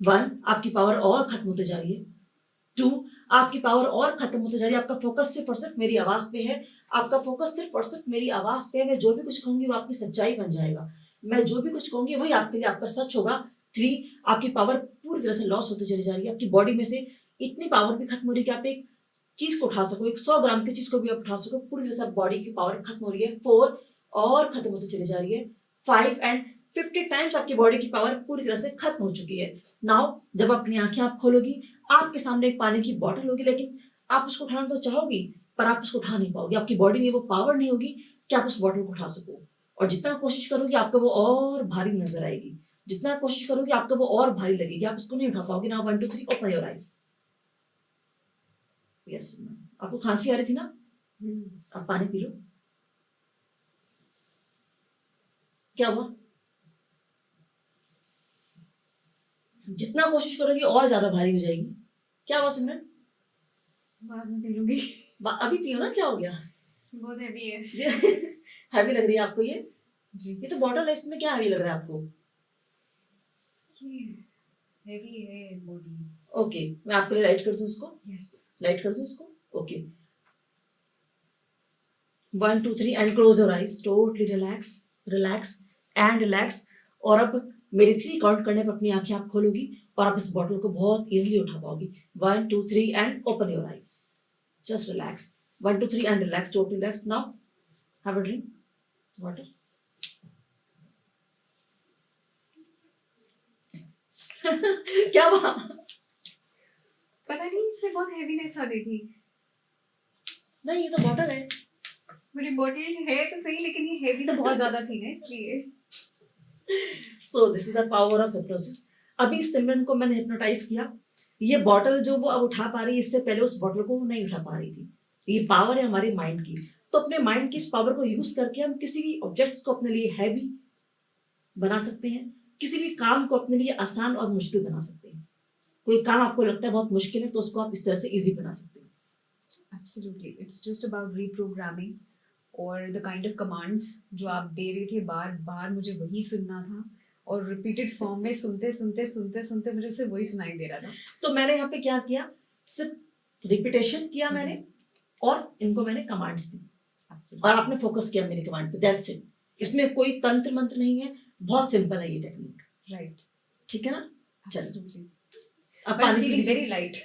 A: 1, आपकी पावर और खत्म होते जा रही है। 2, आपकी पावर और खत्म होते जा रही है। आपका फोकस सिर्फ और सिर्फ मेरी आवाज पे है। आपका फोकस सिर्फ और सिर्फ मेरी आवाज पे है। मैं जो भी कुछ कहूंगी वो आपकी सच्चाई बन जाएगा। मैं जो भी कुछ कहूंगी वही आपके लिए आपका सच होगा। 3, आपकी पावर पूरी तरह से लॉस होती चली जा रही है। आपकी बॉडी में से इतनी पावर भी खत्म हो रही है कि आप एक चीज को उठा सको, एक 100 ग्राम की चीज को भी आप उठा सको। पूरी तरह से बॉडी की पावर खत्म हो रही है। 4, और खत्म होती चली जा रही है। 5 एंड 50 टाइम्स आपकी बॉडी की पावर पूरी तरह से खत्म हो चुकी है। नाउ जब अपनी आंखें आप खोलोगी, आपके सामने एक पानी की बॉटल होगी, लेकिन आप उसको उठाना तो चाहोगी, पर आप उसको उठा नहीं पाओगे। आपकी बॉडी में वो पावर नहीं होगी कि आप उस बॉटल को उठा सको। और जितना कोशिश करोगे, आपको वो और भारी नजर आएगी। जितना कोशिश करोगे, आपको वो और भारी लगेगी, आप उसको नहीं उठा पाओगे। Now 1 2 3 open your eyes. Yes, आपको खांसी आ रही थी ना, आप पानी पी लो। क्या हुआ? जितना कोशिश करोगी और ज्यादा भारी हो जाएगी। क्या हुआ सिमरन?
B: बाद में पी लूंगी।
A: अभी पियो ना, क्या हो गया?
B: बहुत हैवी है
A: हैवी लग रही है आपको ये?
B: जी।
A: ये तो बॉटल है, इसमें क्या हैवी लग रहा है आपको?
B: हैवी है बॉडी।
A: ओके, मैं आपके लिए लाइट कर दूं इसको?
B: यस।
A: लाइट कर दूं इसको? Okay, 1 2 3 and close your eyes, totally relax, relax and relax. और अब मेरी 3 काउंट करने पर अपनी आंखें आप खोलोगी और आप इस बॉटल को बहुत इजीली उठा पाओगी। 1 2 3 and open your eyes, just relax. 1 2 3 and relax, totally relax. Now have a drink water. क्या हुआ?
B: पता नहीं, इसमें बहुत हैवीनेस आ गई थी।
A: नहीं, ये तो बॉटल है।
B: मेरी बॉटल है तो सही, लेकिन ये हैवी तो बहुत ज्यादा थी ना, इसलिए।
A: So this is the power of hypnosis. अभी सिमरन को मैंने हिप्नोटाइज किया। ये बॉटल जो वो अब उठा पा रही है, इससे पहले उस बॉटल को वो नहीं उठा पा रही थी। ये पावर है हमारे माइंड की। तो अपने माइंड की इस पावर को यूज करके हम किसी भी ऑब्जेक्ट्स को अपने लिए हैवी बना सकते हैं, किसी भी काम को अपने लिए आसान और मुश्किल बना सकते हैं। कोई काम आपको लगता है बहुत मुश्किल है, तो उसको आप इस तरह से इजी बना सकते हैं।
B: Absolutely. It's just about reprogramming और the kind of commands जो आप दे रहे थे, बार बार मुझे वही सुनना था और रिपीटेड फॉर्म में सुनते सुनते सुनते सुनते मुझे सिर्फ वही सुनाई दे रहा था।
A: तो मैंने यहाँ पे क्या किया, सिर्फ रिपीटेशन किया मैंने और इनको मैंने कमांड्स दी और आपने फोकस किया मेरी कमांड पे, दैट्स इट। इसमें कोई तंत्र मंत्र नहीं है, बहुत सिंपल है ये टेक्निक।
B: राइट,
A: ठीक है ना?
B: Absolutely.
A: अब
B: But I'm
A: पानी पी
B: feeling
A: लीजिए।
B: very light.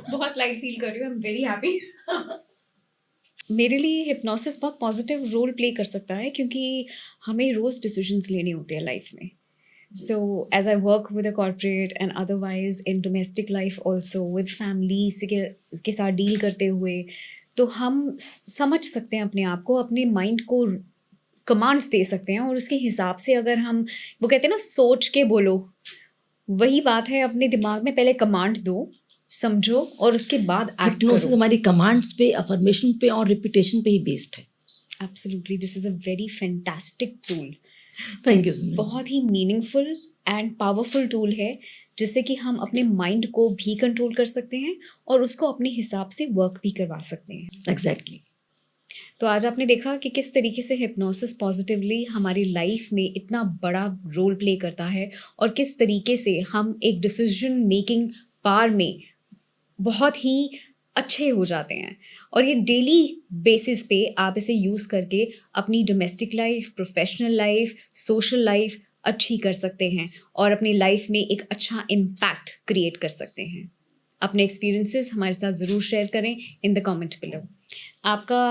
B: बहुत लाइट फील कर रही हूँ, आई एम वेरी हैप्पी। मेरे लिए हिप्नोसिस बहुत पॉजिटिव रोल प्ले कर सकता है, क्योंकि हमें रोज़ डिसीजंस लेने होते हैं लाइफ में। So as I work with a corporate and otherwise in domestic life also with family के साथ डील करते हुए, तो हम समझ सकते हैं अपने आप को, अपने माइंड को कमांड्स दे सकते हैं और उसके हिसाब से अगर हम, वो कहते हैं ना, सोच के बोलो, वही बात है। अपने दिमाग में पहले कमांड दो, समझो और उसके बाद एक्ट
A: हिप्नोसिस
B: करो।
A: हमारी कमांड्स पे, अफर्मेशन पे और रिपीटेशन पे ही बेस्ड है।
B: Absolutely, this is a very fantastic tool.
A: Thank you Simran.
B: बहुत ही मीनिंगफुल एंड पावरफुल टूल है, जिससे कि हम अपने माइंड को भी कंट्रोल कर सकते हैं और उसको अपने हिसाब से वर्क भी करवा सकते हैं।
A: एग्जैक्टली।
B: तो आज आपने देखा कि किस तरीके से हिप्नोसिस पॉजिटिवली हमारी लाइफ में इतना बड़ा रोल प्ले करता है और किस तरीके से हम एक डिसीजन मेकिंग पावर में बहुत ही अच्छे हो जाते हैं। और ये डेली बेसिस पे आप इसे यूज़ करके अपनी domestic life, professional life, social life अच्छी कर सकते हैं और अपनी लाइफ में एक अच्छा इम्पैक्ट क्रिएट कर सकते हैं। अपने एक्सपीरियंसेस हमारे साथ ज़रूर शेयर करें इन द कमेंट बिलो। आपका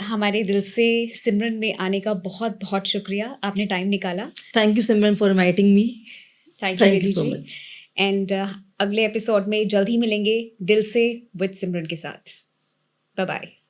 B: हमारे दिल से सिमरन में आने का बहुत बहुत शुक्रिया, आपने टाइम निकाला।
A: Thank you Simran for inviting me.
B: Thank
A: Thank
B: you
A: you so
B: जी।
A: much.
B: एंड अगले एपिसोड में जल्द ही मिलेंगे दिल से विद सिमरन के साथ। Bye bye.